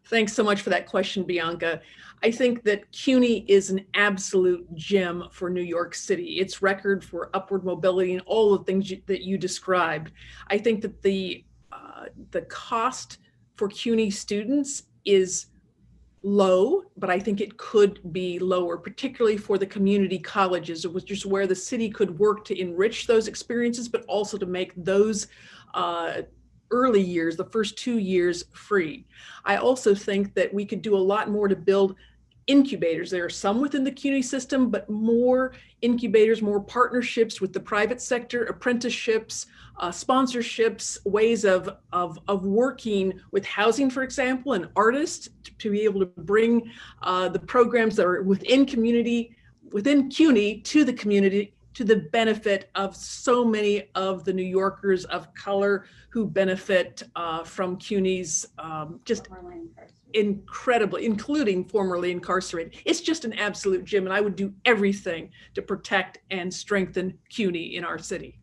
Thanks so much for that question, Bianca. I think that CUNY is an absolute gem for New York City. Its record for upward mobility and all the things that you described. I think that the cost for CUNY students is low, but I think it could be lower, particularly for the community colleges, which is where the city could work to enrich those experiences, but also to make those early years, the first 2 years, free. I also think that we could do a lot more to build incubators. There are some within the CUNY system, but more incubators, more partnerships with the private sector, apprenticeships, sponsorships, ways of working with housing, for example, and artists to be able to bring the programs that are within CUNY to the community, to the benefit of so many of the New Yorkers of color who benefit from CUNY's just incredibly, including formerly incarcerated. It's just an absolute gem, and I would do everything to protect and strengthen CUNY in our city.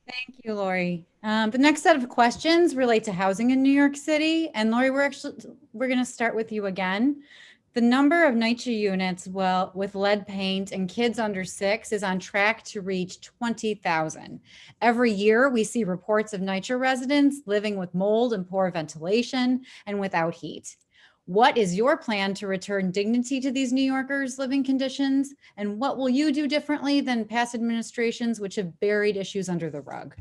Thank you, Lori. The next set of questions relate to housing in New York City. And Lori, we're going to start with you again. The number of NYCHD units with lead paint and kids under 6 is on track to reach 20,000. Every year, we see reports of NYCHD residents living with mold and poor ventilation and without heat. What is your plan to return dignity to these New Yorkers' living conditions? And what will you do differently than past administrations which have buried issues under the rug?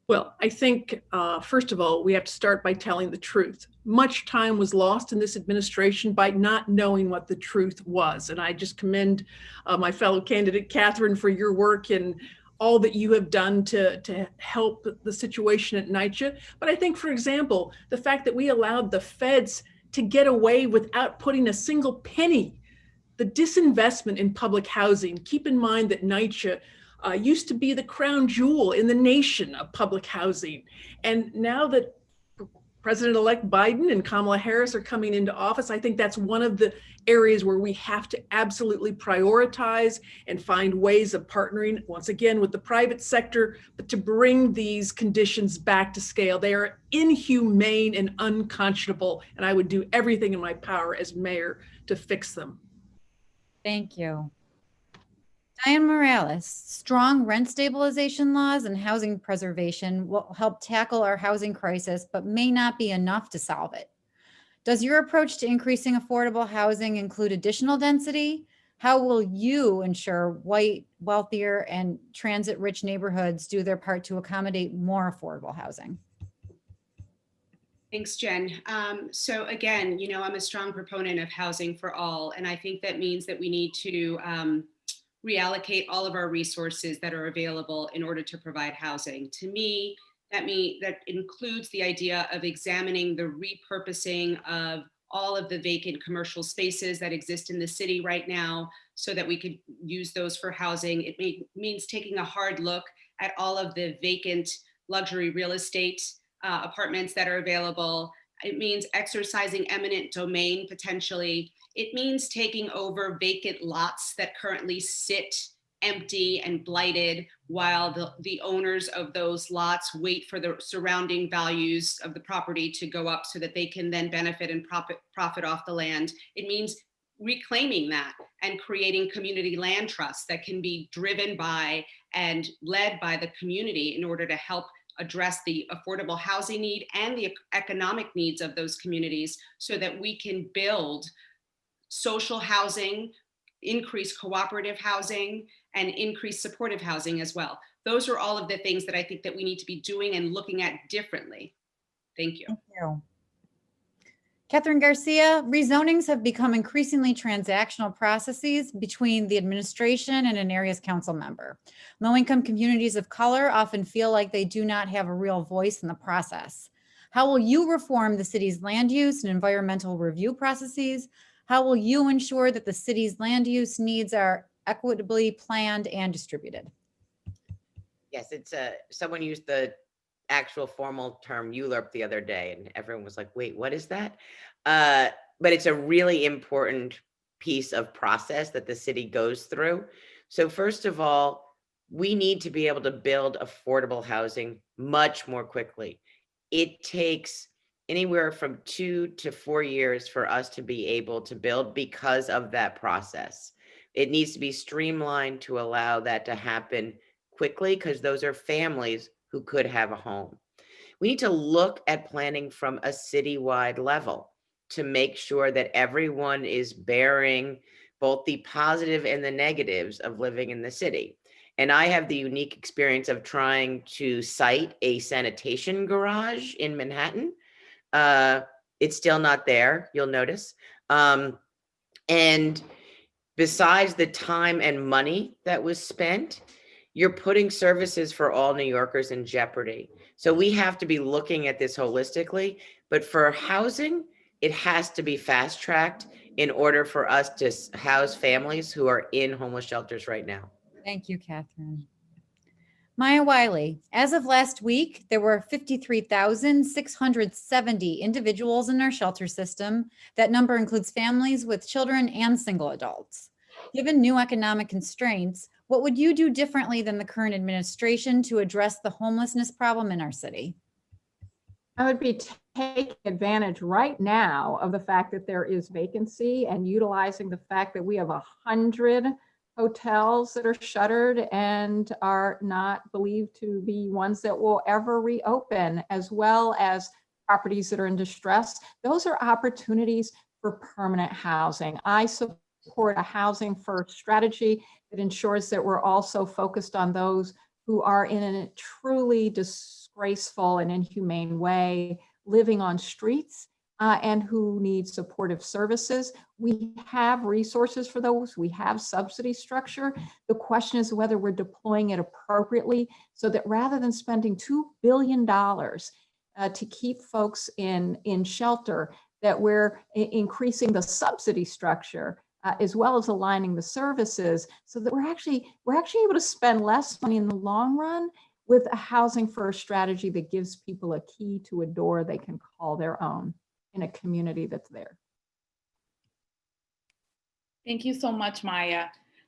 Well, I think, first of all, we have to start by telling the truth. Much time was lost in this administration by not knowing what the truth was. And I just commend my fellow candidate, Catherine, for your work and all that you have done to help the situation at NYCHA. But I think, for example, the fact that we allowed the feds to get away without putting a single penny, the disinvestment in public housing. Keep in mind that NYCHA used to be the crown jewel in the nation of public housing. And now that President-elect Biden and Kamala Harris are coming into office, I think that's one of the areas where we have to absolutely prioritize and find ways of partnering, once again, with the private sector, but to bring these conditions back to scale. They are inhumane and unconscionable, and I would do everything in my power as mayor to fix them. Thank you. Diane Morales, strong rent stabilization laws and housing preservation will help tackle our housing crisis, but may not be enough to solve it. Does your approach to increasing affordable housing include additional density? How will you ensure white, wealthier, and transit-rich neighborhoods do their part to accommodate more affordable housing? Thanks, Jen. So again, I'm a strong proponent of housing for all, and I think that means that we need to reallocate all of our resources that are available in order to provide housing. To me, that includes the idea of examining the repurposing of all of the vacant commercial spaces that exist in the city right now so that we could use those for housing. It means taking a hard look at all of the vacant luxury real estate apartments that are available. It means exercising eminent domain potentially. It means taking over vacant lots that currently sit empty and blighted while the owners of those lots wait for the surrounding values of the property to go up so that they can then benefit and profit off the land. It means reclaiming that and creating community land trusts that can be driven by and led by the community in order to help address the affordable housing need and the economic needs of those communities so that we can build social housing, increase cooperative housing, and increase supportive housing as well. Those are all of the things that I think that we need to be doing and looking at differently. Thank you. Thank you. Catherine Garcia, rezonings have become increasingly transactional processes between the administration and an area's council member. Low-income communities of color often feel like they do not have a real voice in the process. How will you reform the city's land use and environmental review processes? How will you ensure that the city's land use needs are equitably planned and distributed? Yes, it's someone used the actual formal term ULURP the other day, and everyone was like, wait, what is that? But it's a really important piece of process that the city goes through. So first of all, we need to be able to build affordable housing much more quickly. It takes anywhere from 2 to 4 years for us to be able to build because of that process. It needs to be streamlined to allow that to happen quickly because those are families who could have a home. We need to look at planning from a citywide level to make sure that everyone is bearing both the positive and the negatives of living in the city. And I have the unique experience of trying to site a sanitation garage in Manhattan. It's still not there, you'll notice. And besides the time and money that was spent, you're putting services for all New Yorkers in jeopardy. So we have to be looking at this holistically, but for housing, it has to be fast-tracked in order for us to house families who are in homeless shelters right now. Thank you, Catherine. Maya Wiley, as of last week, there were 53,670 individuals in our shelter system. That number includes families with children and single adults. Given new economic constraints, what would you do differently than the current administration to address the homelessness problem in our city? I would be taking advantage right now of the fact that there is vacancy and utilizing the fact that we have 100 hotels that are shuttered and are not believed to be ones that will ever reopen, as well as properties that are in distress. Those are opportunities for permanent housing. I support a housing first strategy that ensures that we're also focused on those who are in a truly disgraceful and inhumane way, living on streets, and who need supportive services. We have resources for those. We have subsidy structure. The question is whether we're deploying it appropriately so that rather than spending $2 billion to keep folks in shelter, that we're increasing the subsidy structure as well as aligning the services so that we're actually able to spend less money in the long run with a housing first strategy that gives people a key to a door they can call their own in a community that's there. Thank you so much, Maya.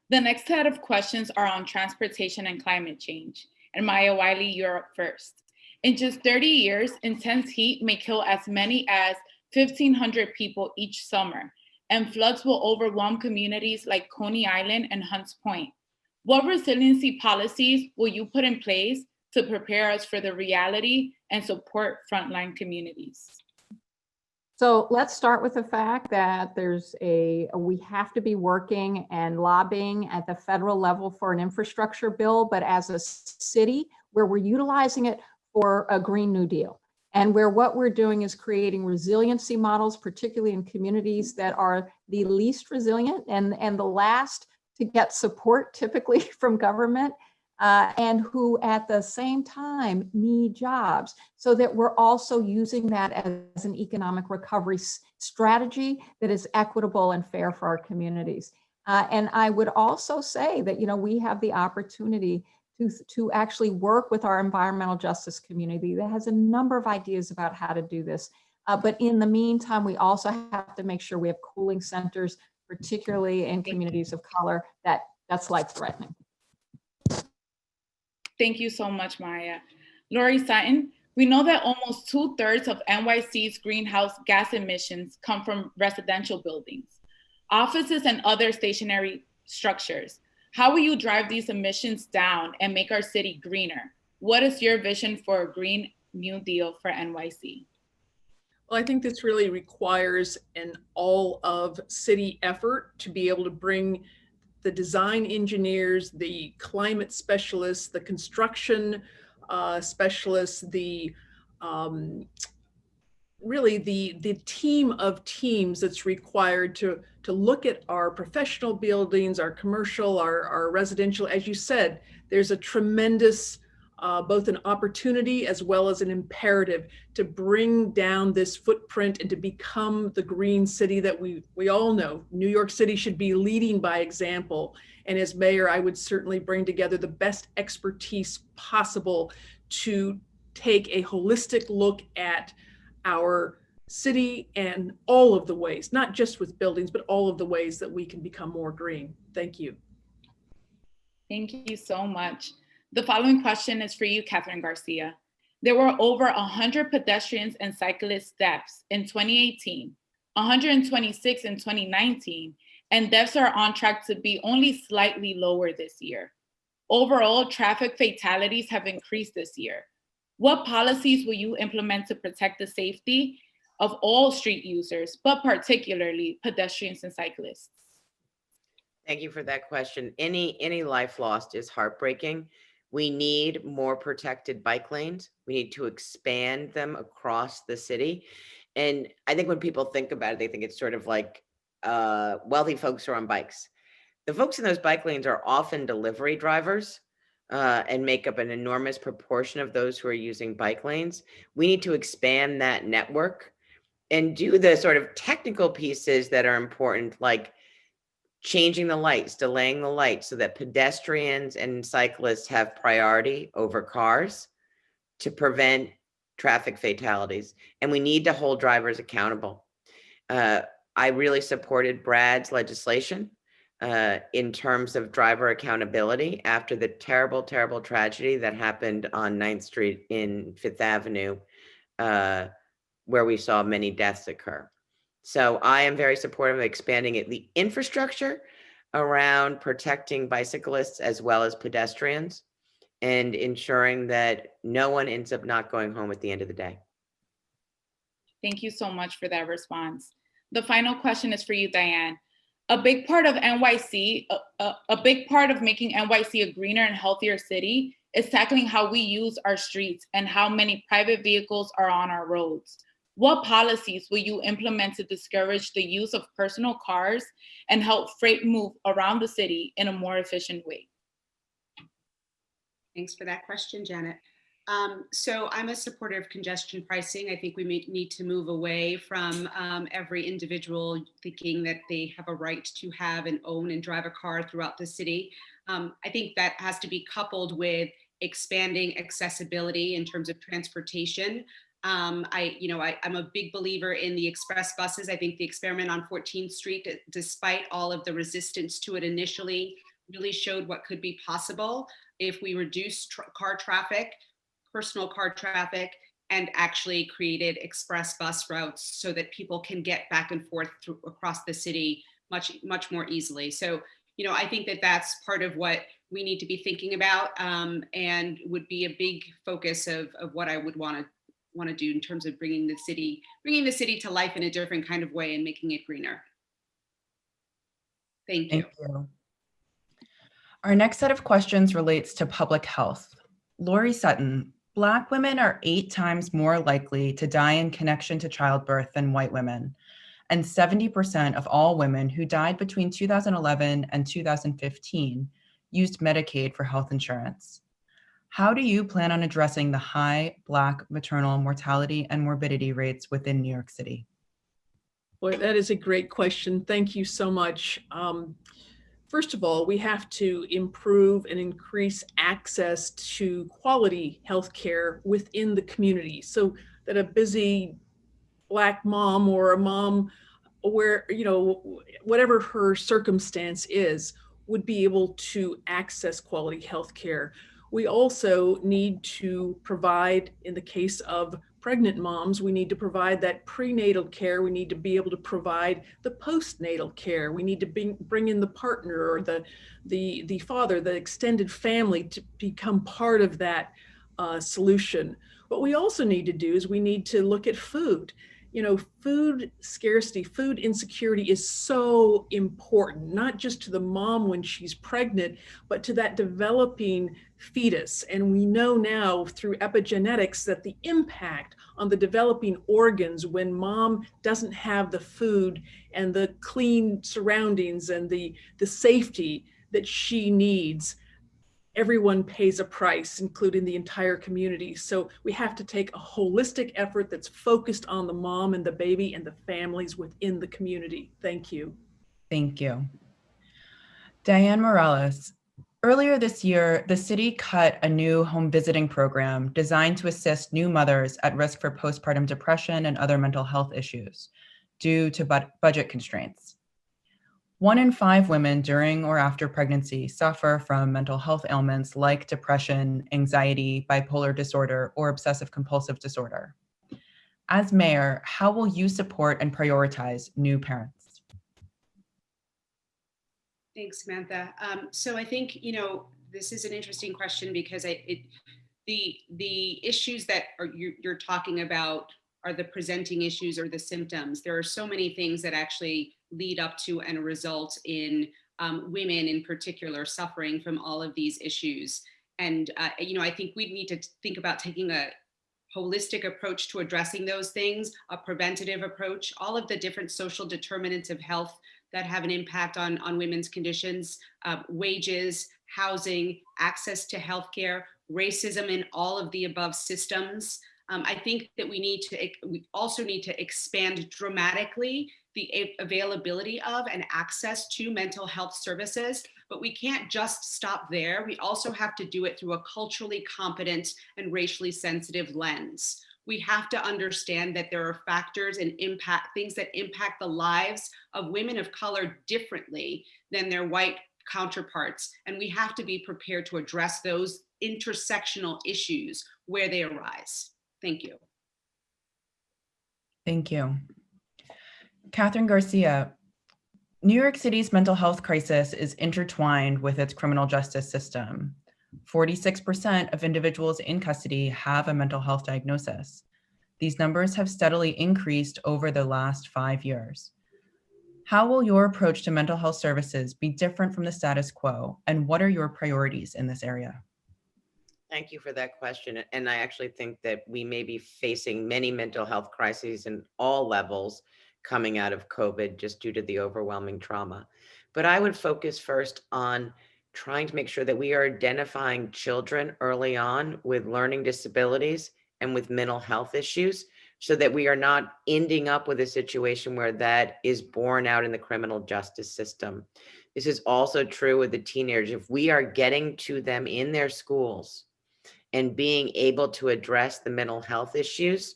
The next set of questions are on transportation and climate change. And Maya, Wiley, you're up first. In just 30 years, intense heat may kill as many as 1,500 people each summer, and floods will overwhelm communities like Coney Island and Hunts Point. What resiliency policies will you put in place to prepare us for the reality and support frontline communities? So let's start with the fact that we have to be working and lobbying at the federal level for an infrastructure bill, but as a city where we're utilizing it for a Green New Deal. And where what we're doing is creating resiliency models, particularly in communities that are the least resilient and the last to get support typically from government, and who at the same time need jobs, so that we're also using that as an economic recovery strategy that is equitable and fair for our communities. And I would also say that, we have the opportunity to actually work with our environmental justice community that has a number of ideas about how to do this. But in the meantime, we also have to make sure we have cooling centers, particularly in communities of color, that's life-threatening. Thank you so much, Maya. Lori Sutton, we know that almost 2/3 of NYC's greenhouse gas emissions come from residential buildings, offices, and other stationary structures. How will you drive these emissions down and make our city greener? What is your vision for a Green New Deal for NYC? Well, I think this really requires an all of city effort to be able to bring the design engineers, the climate specialists, the construction specialists, really the team of teams that's required to look at our professional buildings, our commercial, our residential. As you said, there's a tremendous both an opportunity as well as an imperative to bring down this footprint and to become the green city that we all know. New York City should be leading by example. And as mayor, I would certainly bring together the best expertise possible to take a holistic look at our city and all of the ways, not just with buildings, but all of the ways that we can become more green. Thank you. Thank you so much. The following question is for you, Catherine Garcia. There were over 100 pedestrians and cyclist deaths in 2018, 126 in 2019, and deaths are on track to be only slightly lower this year. Overall, traffic fatalities have increased this year. What policies will you implement to protect the safety of all street users, but particularly pedestrians and cyclists? Thank you for that question. Any life lost is heartbreaking. We need more protected bike lanes. We need to expand them across the city. And I think when people think about it, they think it's sort of like wealthy folks are on bikes. The folks in those bike lanes are often delivery drivers and make up an enormous proportion of those who are using bike lanes. We need to expand that network and do the sort of technical pieces that are important, like changing the lights, delaying the lights so that pedestrians and cyclists have priority over cars to prevent traffic fatalities. And we need to hold drivers accountable. I really supported Brad's legislation in terms of driver accountability after the terrible, terrible tragedy that happened on 9th Street in 5th Avenue, where we saw many deaths occur. So I am very supportive of expanding the infrastructure around protecting bicyclists as well as pedestrians and ensuring that no one ends up not going home at the end of the day. Thank you so much for that response. The final question is for you, Diane. A big part of NYC, a big part of making NYC a greener and healthier city is tackling how we use our streets and how many private vehicles are on our roads. What policies will you implement to discourage the use of personal cars and help freight move around the city in a more efficient way? Thanks for that question, Janet. So I'm a supporter of congestion pricing. I think we need to move away from every individual thinking that they have a right to have and own and drive a car throughout the city. I think that has to be coupled with expanding accessibility in terms of transportation. I'm a big believer in the express buses. I think the experiment on 14th Street, despite all of the resistance to it initially, really showed what could be possible if we reduce car traffic, personal car traffic, and actually created express bus routes so that people can get back and forth across the city much more easily. So, I think that that's part of what we need to be thinking about, and would be a big focus of what I would want to do in terms of bringing the city to life in a different kind of way and making it greener. Thank you. Thank you. Our next set of questions relates to public health. Lori Sutton, Black women are 8 times more likely to die in connection to childbirth than white women, and 70% of all women who died between 2011 and 2015 used Medicaid for health insurance. How do you plan on addressing the high Black maternal mortality and morbidity rates within New York City? Boy, that is a great question. Thank you so much. First of all, we have to improve and increase access to quality healthcare within the community so that a busy Black mom or a mom where, whatever her circumstance is, would be able to access quality healthcare. We also need to provide, in the case of pregnant moms, we need to provide that prenatal care. We need to be able to provide the postnatal care. We need to bring in the partner or the father, the extended family to become part of that solution. What we also need to do is we need to look at food. Food scarcity, food insecurity is so important, not just to the mom when she's pregnant, but to that developing fetus. And we know now through epigenetics that the impact on the developing organs when mom doesn't have the food and the clean surroundings and the safety that she needs, everyone pays a price, including the entire community. So we have to take a holistic effort that's focused on the mom and the baby and the families within the community. Thank you. Thank you. Diane Morales, earlier this year, the city cut a new home visiting program designed to assist new mothers at risk for postpartum depression and other mental health issues due to budget constraints. 1 in 5 women during or after pregnancy suffer from mental health ailments like depression, anxiety, bipolar disorder, or obsessive compulsive disorder. As mayor, how will you support and prioritize new parents? Thanks, Samantha. So I think, this is an interesting question because the issues that you're talking about are the presenting issues or the symptoms. There are so many things that actually lead up to and result in women in particular suffering from all of these issues. And, I think we need to think about taking a holistic approach to addressing those things, a preventative approach, all of the different social determinants of health that have an impact on women's conditions, wages, housing, access to healthcare, racism in all of the above systems. I think that we also need to expand dramatically the availability of and access to mental health services, but we can't just stop there. We also have to do it through a culturally competent and racially sensitive lens. We have to understand that there are factors and things that impact the lives of women of color differently than their white counterparts. And we have to be prepared to address those intersectional issues where they arise. Thank you. Thank you. Catherine Garcia, New York City's mental health crisis is intertwined with its criminal justice system. 46% of individuals in custody have a mental health diagnosis. These numbers have steadily increased over the last 5 years. How will your approach to mental health services be different from the status quo, and what are your priorities in this area? Thank you for that question. And I actually think that we may be facing many mental health crises in all levels coming out of COVID just due to the overwhelming trauma. But I would focus first on trying to make sure that we are identifying children early on with learning disabilities and with mental health issues so that we are not ending up with a situation where that is borne out in the criminal justice system. This is also true with the teenagers. If we are getting to them in their schools and being able to address the mental health issues,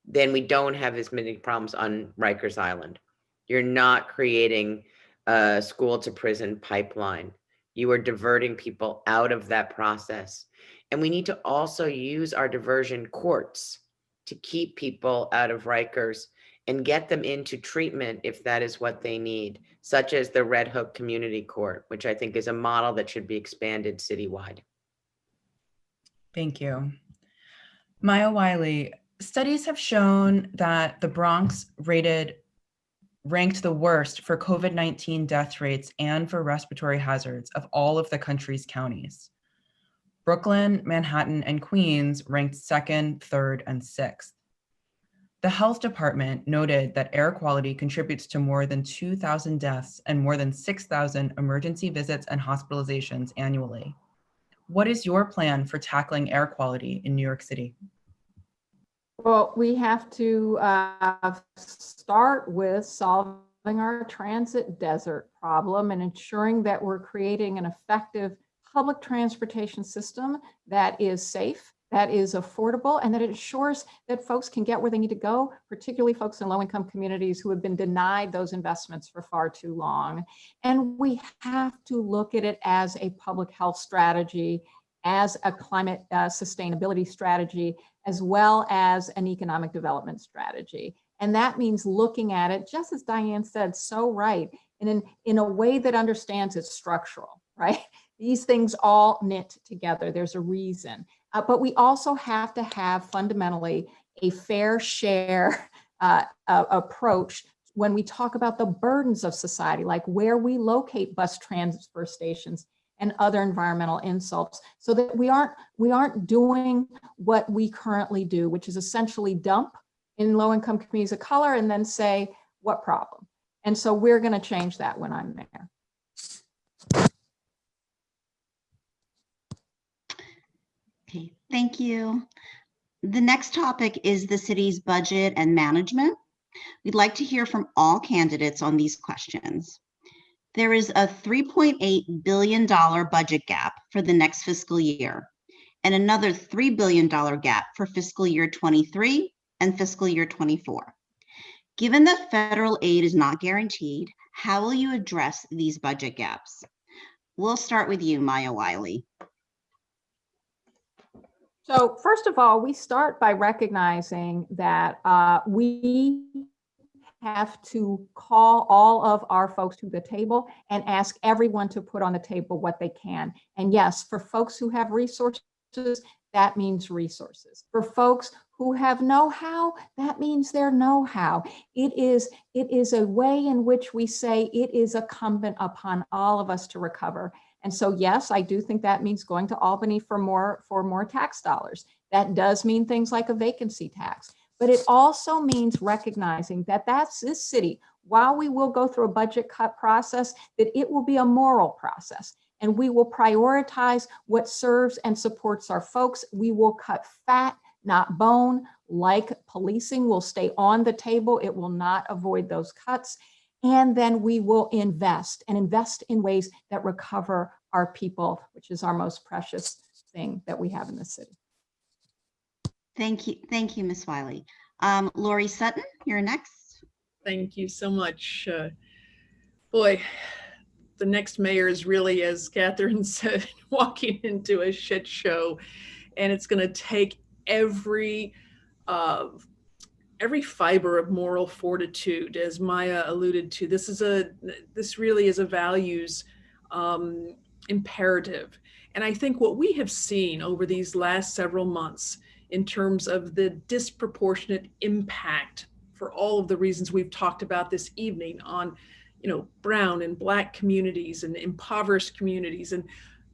then we don't have as many problems on Rikers Island. You're not creating a school to prison pipeline. You are diverting people out of that process. And we need to also use our diversion courts to keep people out of Rikers and get them into treatment if that is what they need, such as the Red Hook Community Court, which I think is a model that should be expanded citywide. Thank you. Maya Wiley, studies have shown that the Bronx ranked the worst for COVID-19 death rates and for respiratory hazards of all of the country's counties. Brooklyn, Manhattan, and Queens ranked second, third, and sixth. The health department noted that air quality contributes to more than 2,000 deaths and more than 6,000 emergency visits and hospitalizations annually. What is your plan for tackling air quality in New York City? Well, we have to start with solving our transit desert problem and ensuring that we're creating an effective public transportation system that is safe, that is affordable, and that it ensures that folks can get where they need to go, particularly folks in low-income communities who have been denied those investments for far too long. And we have to look at it as a public health strategy, as a climate sustainability strategy, as well as an economic development strategy. And that means looking at it, just as Diane said, so right, and in a way that understands it's structural, right? These things all knit together. There's a reason. But we also have to have fundamentally a fair share approach when we talk about the burdens of society, like where we locate bus transfer stations and other environmental insults, so that we aren't doing what we currently do, which is essentially dump in low-income communities of color and then say, what problem? And so we're going to change that when I'm there. Okay, thank you. The next topic is the city's budget and management. We'd like to hear from all candidates on these questions. There is a $3.8 billion budget gap for the next fiscal year, and another $3 billion gap for fiscal year 23 and fiscal year 24. Given that federal aid is not guaranteed, how will you address these budget gaps? We'll start with you, Maya Wiley. So first of all, we start by recognizing that we have to call all of our folks to the table and ask everyone to put on the table what they can. And yes, for folks who have resources, that means resources. For folks who have know-how, that means their know-how. It is a way in which we say it is incumbent upon all of us to recover. And so, yes, I do think that means going to Albany for more tax dollars. That does mean things like a vacancy tax, but it also means recognizing that this city, while we will go through a budget cut process, that it will be a moral process. And we will prioritize what serves and supports our folks. We will cut fat, not bone, like policing will stay on the table. It will not avoid those cuts. And then we will invest in ways that recover our people, which is our most precious thing that we have in the city. Thank you, Ms. Wiley. Lori Sutton, you're next. Thank you so much. Boy, the next mayor is really, as Catherine said, walking into a shit show, and it's going to take every fiber of moral fortitude, as Maya alluded to. This really is a values imperative. And I think what we have seen over these last several months in terms of the disproportionate impact for all of the reasons we've talked about this evening on, brown and Black communities and impoverished communities, and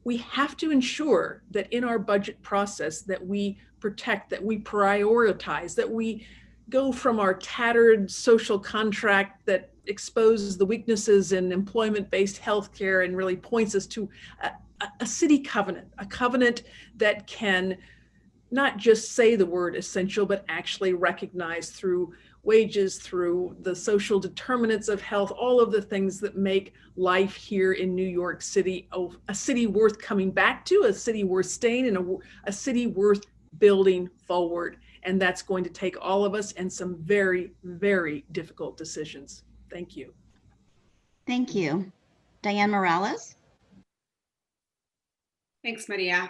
we have to ensure that in our budget process that we protect, that we prioritize, that we go from our tattered social contract that exposes the weaknesses in employment-based healthcare and really points us to a city covenant, a covenant that can not just say the word essential, but actually recognize through wages, through the social determinants of health, all of the things that make life here in New York City a city worth coming back to, a city worth staying in, a city worth building forward. And that's going to take all of us and some very, very difficult decisions. Thank you. Thank you. Diane Morales? Thanks, Maria.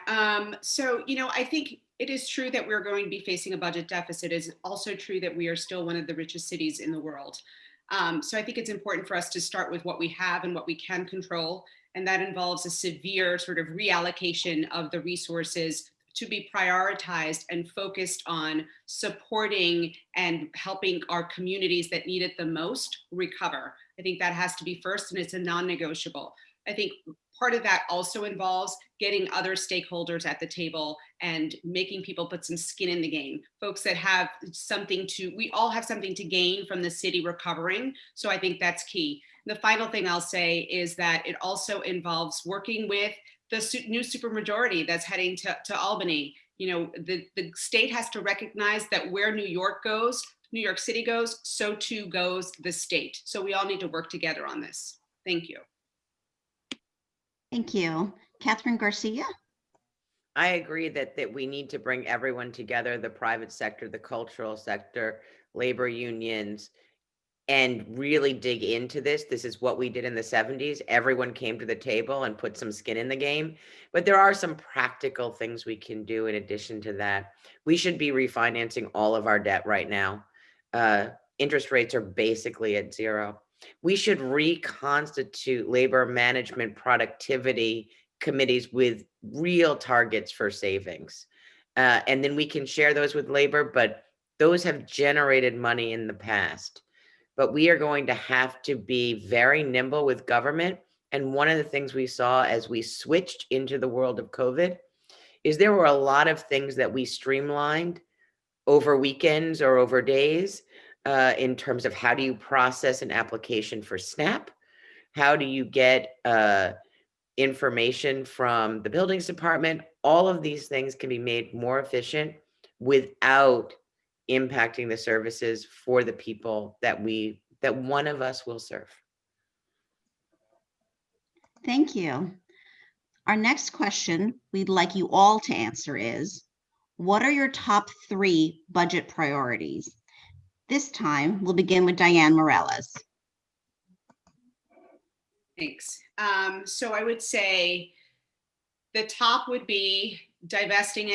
So, I think it is true that we're going to be facing a budget deficit. It is also true that we are still one of the richest cities in the world. So I think it's important for us to start with what we have and what we can control. And that involves a severe sort of reallocation of the resources to be prioritized and focused on supporting and helping our communities that need it the most recover. I think that has to be first, and it's a non-negotiable. I think part of that also involves getting other stakeholders at the table and making people put some skin in the game. Folks that have we all have something to gain from the city recovering. So I think that's key. The final thing I'll say is that it also involves working with the new supermajority that's heading to Albany. The state has to recognize that where New York City goes, so too goes the state. So we all need to work together on this. Thank you. Thank you. Catherine Garcia? I agree that we need to bring everyone together, the private sector, the cultural sector, labor unions, and really dig into this. This is what we did in the 70s. Everyone came to the table and put some skin in the game. But there are some practical things we can do in addition to that. We should be refinancing all of our debt right now. Interest rates are basically at zero. We should reconstitute labor management productivity committees with real targets for savings. And then we can share those with labor, but those have generated money in the past. But we are going to have to be very nimble with government. And one of the things we saw as we switched into the world of COVID is there were a lot of things that we streamlined over weekends or over days in terms of how do you process an application for SNAP? How do you get information from the buildings department? All of these things can be made more efficient without impacting the services for the people that one of us will serve. Thank you. Our next question we'd like you all to answer is, what are your top 3 budget priorities? This time, we'll begin with Diane Morales. Thanks. So I would say the top would be divesting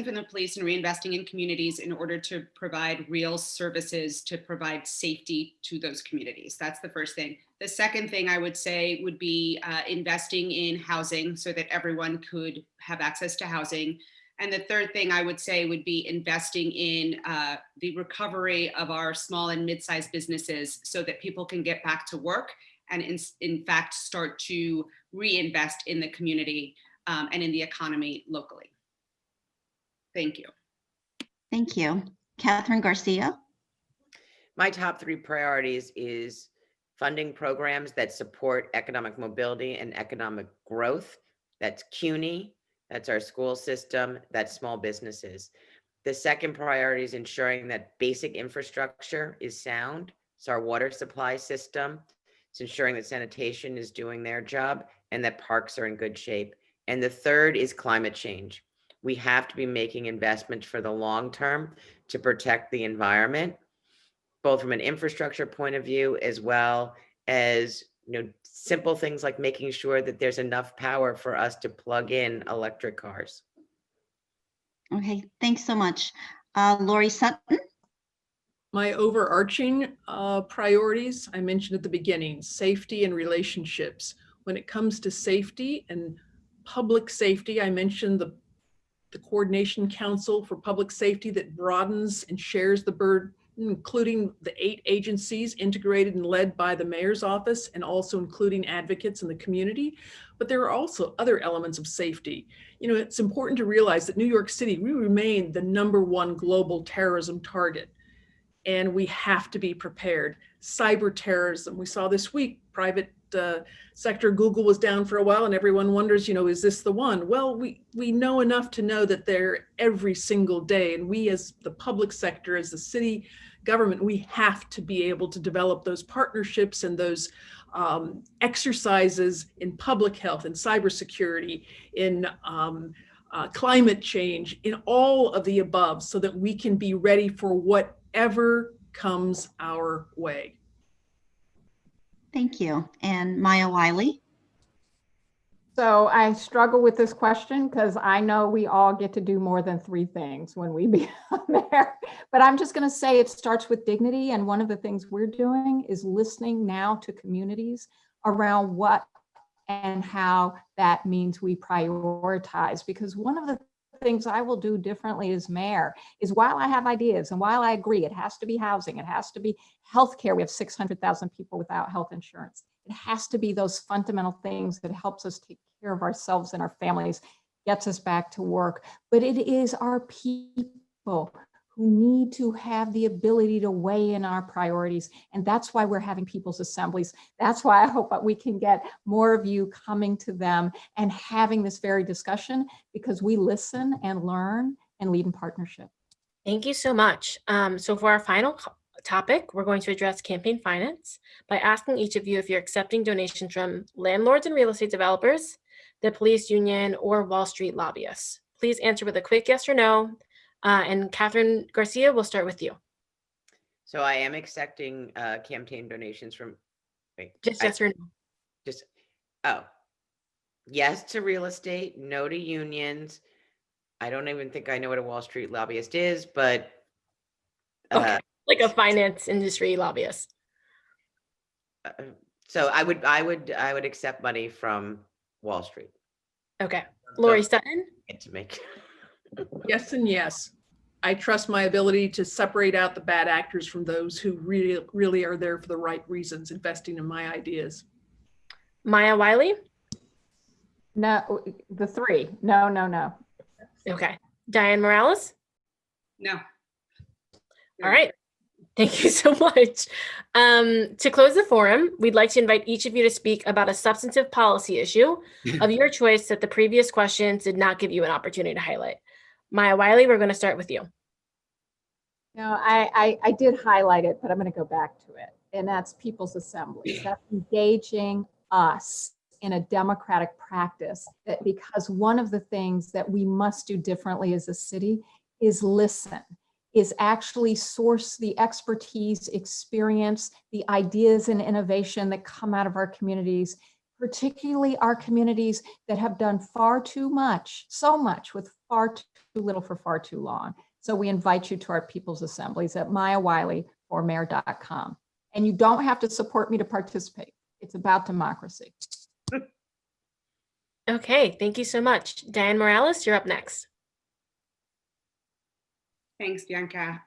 from the police and reinvesting in communities in order to provide real services to provide safety to those communities. That's the first thing. The second thing I would say would be investing in housing so that everyone could have access to housing. And the third thing I would say would be investing in the recovery of our small and mid-sized businesses so that people can get back to work and in fact start to reinvest in the community and in the economy locally. Thank you. Thank you. Catherine Garcia? My top 3 priorities is funding programs that support economic mobility and economic growth. That's CUNY, that's our school system, that's small businesses. The second priority is ensuring that basic infrastructure is sound. It's our water supply system. It's ensuring that sanitation is doing their job and that parks are in good shape. And the third is climate change. We have to be making investments for the long term to protect the environment, both from an infrastructure point of view, as well as simple things like making sure that there's enough power for us to plug in electric cars. Okay, thanks so much. Lori Sutton? My overarching priorities, I mentioned at the beginning, safety and relationships. When it comes to safety and public safety, I mentioned the Coordination Council for Public Safety that broadens and shares the burden including the 8 agencies integrated and led by the mayor's office, and also including advocates in the community. But there are also other elements of safety. You know, it's important to realize that New York City, we remain the #1 global terrorism target, and we have to be prepared. Cyber terrorism, we saw this week, private sector, Google was down for a while, and everyone wonders, you know, is this the one? Well, we know enough to know that they're every single day, and we as the public sector, as the city government, we have to be able to develop those partnerships and those exercises in public health, in cybersecurity, in climate change, in all of the above, so that we can be ready for whatever comes our way. Thank you. And Maya Wiley. So I struggle with this question because I know we all get to do more than 3 things when we become mayor. But I'm just going to say it starts with dignity. And one of the things we're doing is listening now to communities around what and how that means we prioritize. Because one of the things I will do differently as mayor is, while I have ideas and while I agree it has to be housing, it has to be healthcare. We have 600,000 people without health insurance. It has to be those fundamental things that helps us take care of ourselves and our families, gets us back to work. But it is our people who need to have the ability to weigh in our priorities. And that's why we're having people's assemblies. That's why I hope that we can get more of you coming to them and having this very discussion, because we listen and learn and lead in partnership. Thank you so much. So for our final topic, we're going to address campaign finance by asking each of you if you're accepting donations from landlords and real estate developers, the police union, or Wall Street lobbyists. Please answer with a quick yes or no. And Catherine Garcia, we'll start with you. So I am accepting campaign donations from, Just yes or no. Just, oh, yes to real estate, no to unions. I don't even think I know what a Wall Street lobbyist is, but okay. Like a finance industry lobbyist. So I would accept money from Wall Street. Okay. Lori Sutton? Get to make. Yes and yes. I trust my ability to separate out the bad actors from those who really are there for the right reasons, investing in my ideas. Maya Wiley? No, the 3. No, no, no. Okay. Diane Morales? No. All right. Thank you so much. To close the forum, we'd like to invite each of you to speak about a substantive policy issue of your choice that the previous questions did not give you an opportunity to highlight. Maya Wiley, we're going to start with you. No, I did highlight it, but I'm going to go back to it. And that's people's assemblies. That's engaging us in a democratic practice, that because one of the things that we must do differently as a city is listen, is actually source the expertise, experience, the ideas and innovation that come out of our communities, particularly our communities that have done far too much, so much with far too little for far too long. So we invite you to our people's assemblies at mayawiley4mayor.com. And you don't have to support me to participate. It's about democracy. Okay, thank you so much. Diane Morales, you're up next. Thanks, Bianca.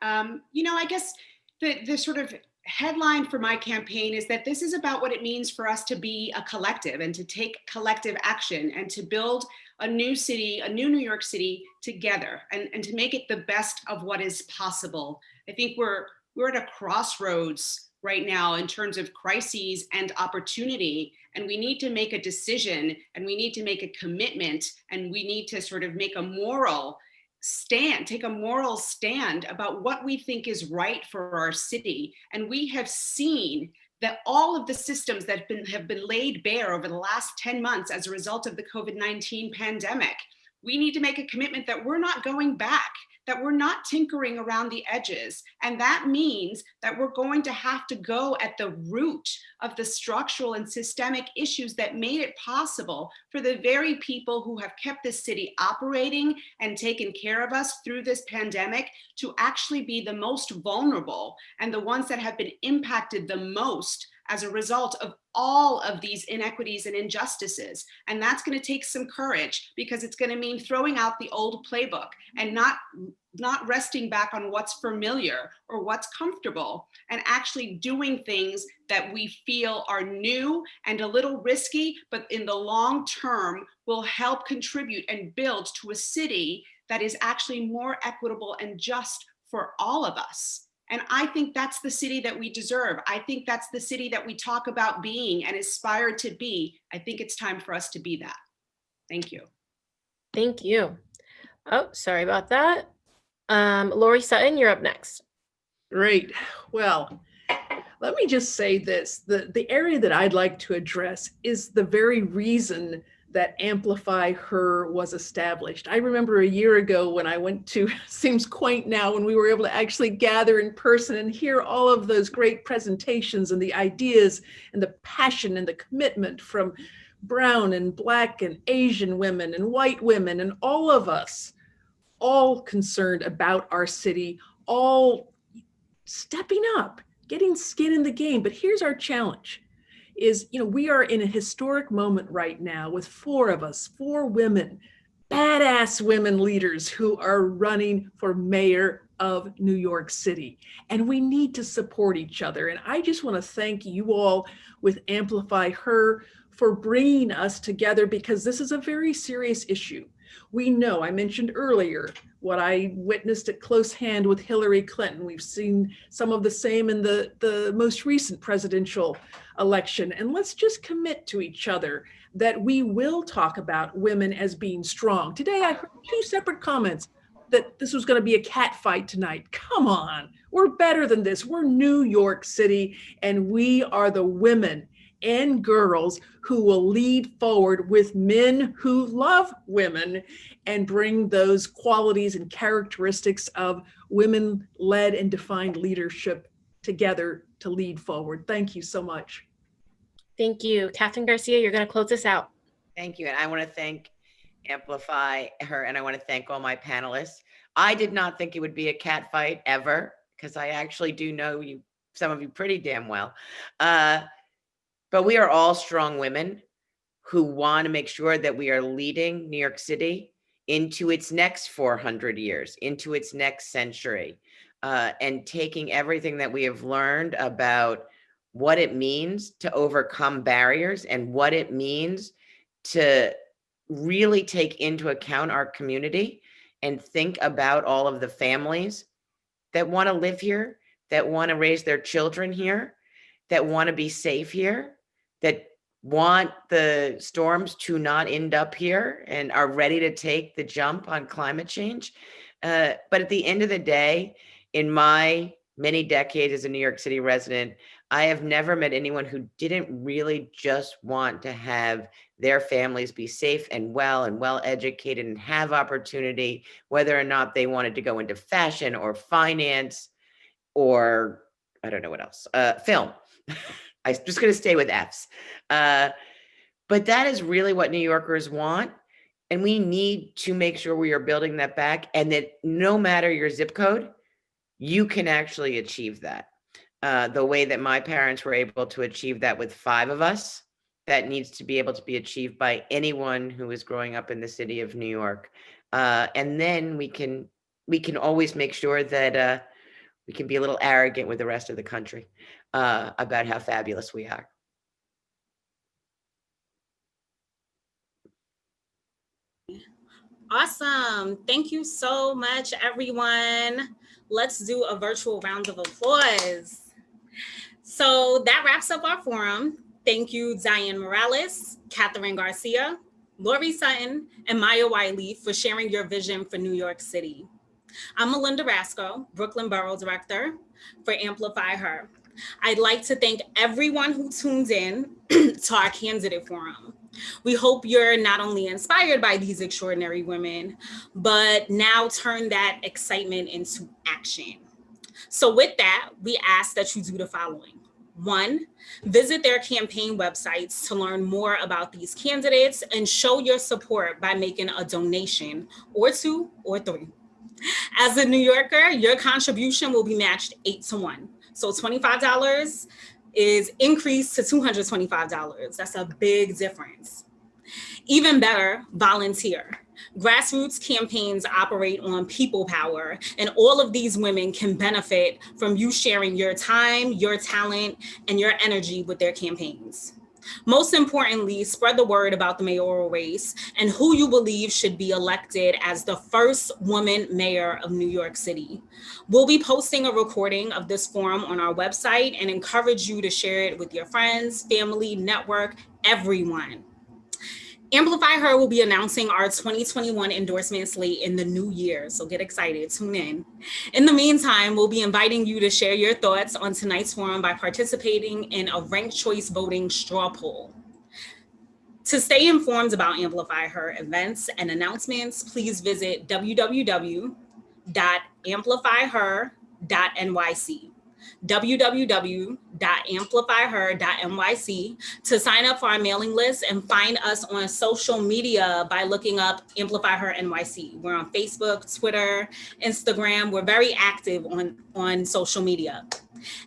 You know, I guess the sort of headline for my campaign is that this is about what it means for us to be a collective and to take collective action and to build a new city, a new New York City together, and to make it the best of what is possible. I think we're at a crossroads right now in terms of crises and opportunity, and we need to make a decision, and we need to make a commitment, and we need to sort of make a moral stand, take a moral stand about what we think is right for our city. And we have seen that all of the systems that have been laid bare over the last 10 months as a result of the COVID-19 pandemic, we need to make a commitment that we're not going back, that we're not tinkering around the edges. And that means that we're going to have to go at the root of the structural and systemic issues that made it possible for the very people who have kept this city operating and taken care of us through this pandemic to actually be the most vulnerable and the ones that have been impacted the most as a result of all of these inequities and injustices. And that's going to take some courage, because it's going to mean throwing out the old playbook and not resting back on what's familiar or what's comfortable, and actually doing things that we feel are new and a little risky, but in the long term will help contribute and build to a city that is actually more equitable and just for all of us. And I think that's the city that we deserve. I think that's the city that we talk about being and aspire to be. I think it's time for us to be that. Thank you. Thank you. Oh, sorry about that. Lori Sutton, you're up next. Great. Well, let me just say this. The area that I'd like to address is the very reason that Amplify Her was established. I remember a year ago when I went to, seems quaint now, when we were able to actually gather in person and hear all of those great presentations and the ideas and the passion and the commitment from brown and black and Asian women and white women and all of us, all concerned about our city, all stepping up, getting skin in the game. But here's our challenge. Is, we are in a historic moment right now with four women, badass women leaders who are running for mayor of New York City. And we need to support each other. And I just want to thank you all with Amplify Her for bringing us together, because this is a very serious issue. We know, I mentioned earlier, what I witnessed at close hand with Hillary Clinton. We've seen some of the same in the most recent presidential election. And let's just commit to each other that we will talk about women as being strong. Today, I heard two separate comments that this was going to be a cat fight tonight. Come on, we're better than this. We're New York City, and we are the women and girls who will lead forward with men who love women and bring those qualities and characteristics of women-led and defined leadership together to lead forward. Thank you so much. Thank you. Catherine Garcia, you're going to close this out. Thank you. And I want to thank Amplify Her, and I want to thank all my panelists. I did not think it would be a cat fight ever, because I actually do know you, some of you pretty damn well. But we are all strong women who want to make sure that we are leading New York City into its next 400 years, into its next century, and taking everything that we have learned about what it means to overcome barriers and what it means to really take into account our community and think about all of the families that want to live here, that want to raise their children here, that want to be safe here, that want the storms to not end up here and are ready to take the jump on climate change. But at the end of the day, in my many decades as a New York City resident, I have never met anyone who didn't really just want to have their families be safe and well educated and have opportunity, whether or not they wanted to go into fashion or finance or I don't know what else, film. I'm just going to stay with F's. But that is really what New Yorkers want. And we need to make sure we are building that back, and that no matter your zip code, you can actually achieve that. The way that my parents were able to achieve that with 5 of us, that needs to be able to be achieved by anyone who is growing up in the city of New York. And then we can always make sure that we can be a little arrogant with the rest of the country about how fabulous we are. Awesome. Thank you so much, everyone. Let's do a virtual round of applause. So that wraps up our forum. Thank you, Diane Morales, Catherine Garcia, Lori Sutton, and Maya Wiley for sharing your vision for New York City. I'm Melinda Rasco, Brooklyn Borough Director for Amplify Her. I'd like to thank everyone who tuned in to our candidate forum. We hope you're not only inspired by these extraordinary women, but now turn that excitement into action. So with that, we ask that you do the following. 1, visit their campaign websites to learn more about these candidates and show your support by making a donation, or 2 or 3. As a New Yorker, your contribution will be matched 8 to 1. So $25 is increased to $225. That's a big difference. Even better, volunteer. Grassroots campaigns operate on people power, and all of these women can benefit from you sharing your time, your talent, and your energy with their campaigns. Most importantly, spread the word about the mayoral race and who you believe should be elected as the first woman mayor of New York City. We'll be posting a recording of this forum on our website and encourage you to share it with your friends, family, network, everyone. Amplify Her will be announcing our 2021 endorsement slate in the new year, so get excited, tune in. In the meantime, we'll be inviting you to share your thoughts on tonight's forum by participating in a ranked choice voting straw poll. To stay informed about Amplify Her events and announcements, please visit www.amplifyher.nyc. www.amplifyher.nyc to sign up for our mailing list and find us on social media by looking up Amplify Her NYC. We're on Facebook, Twitter, Instagram. We're very active on social media.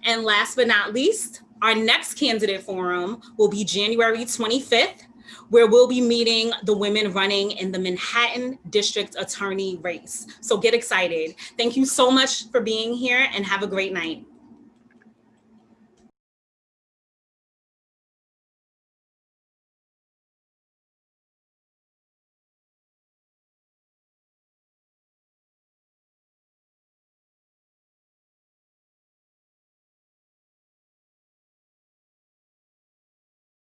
And last but not least, our next candidate forum will be January 25th, where we'll be meeting the women running in the Manhattan District Attorney race. So get excited. Thank you so much for being here and have a great night.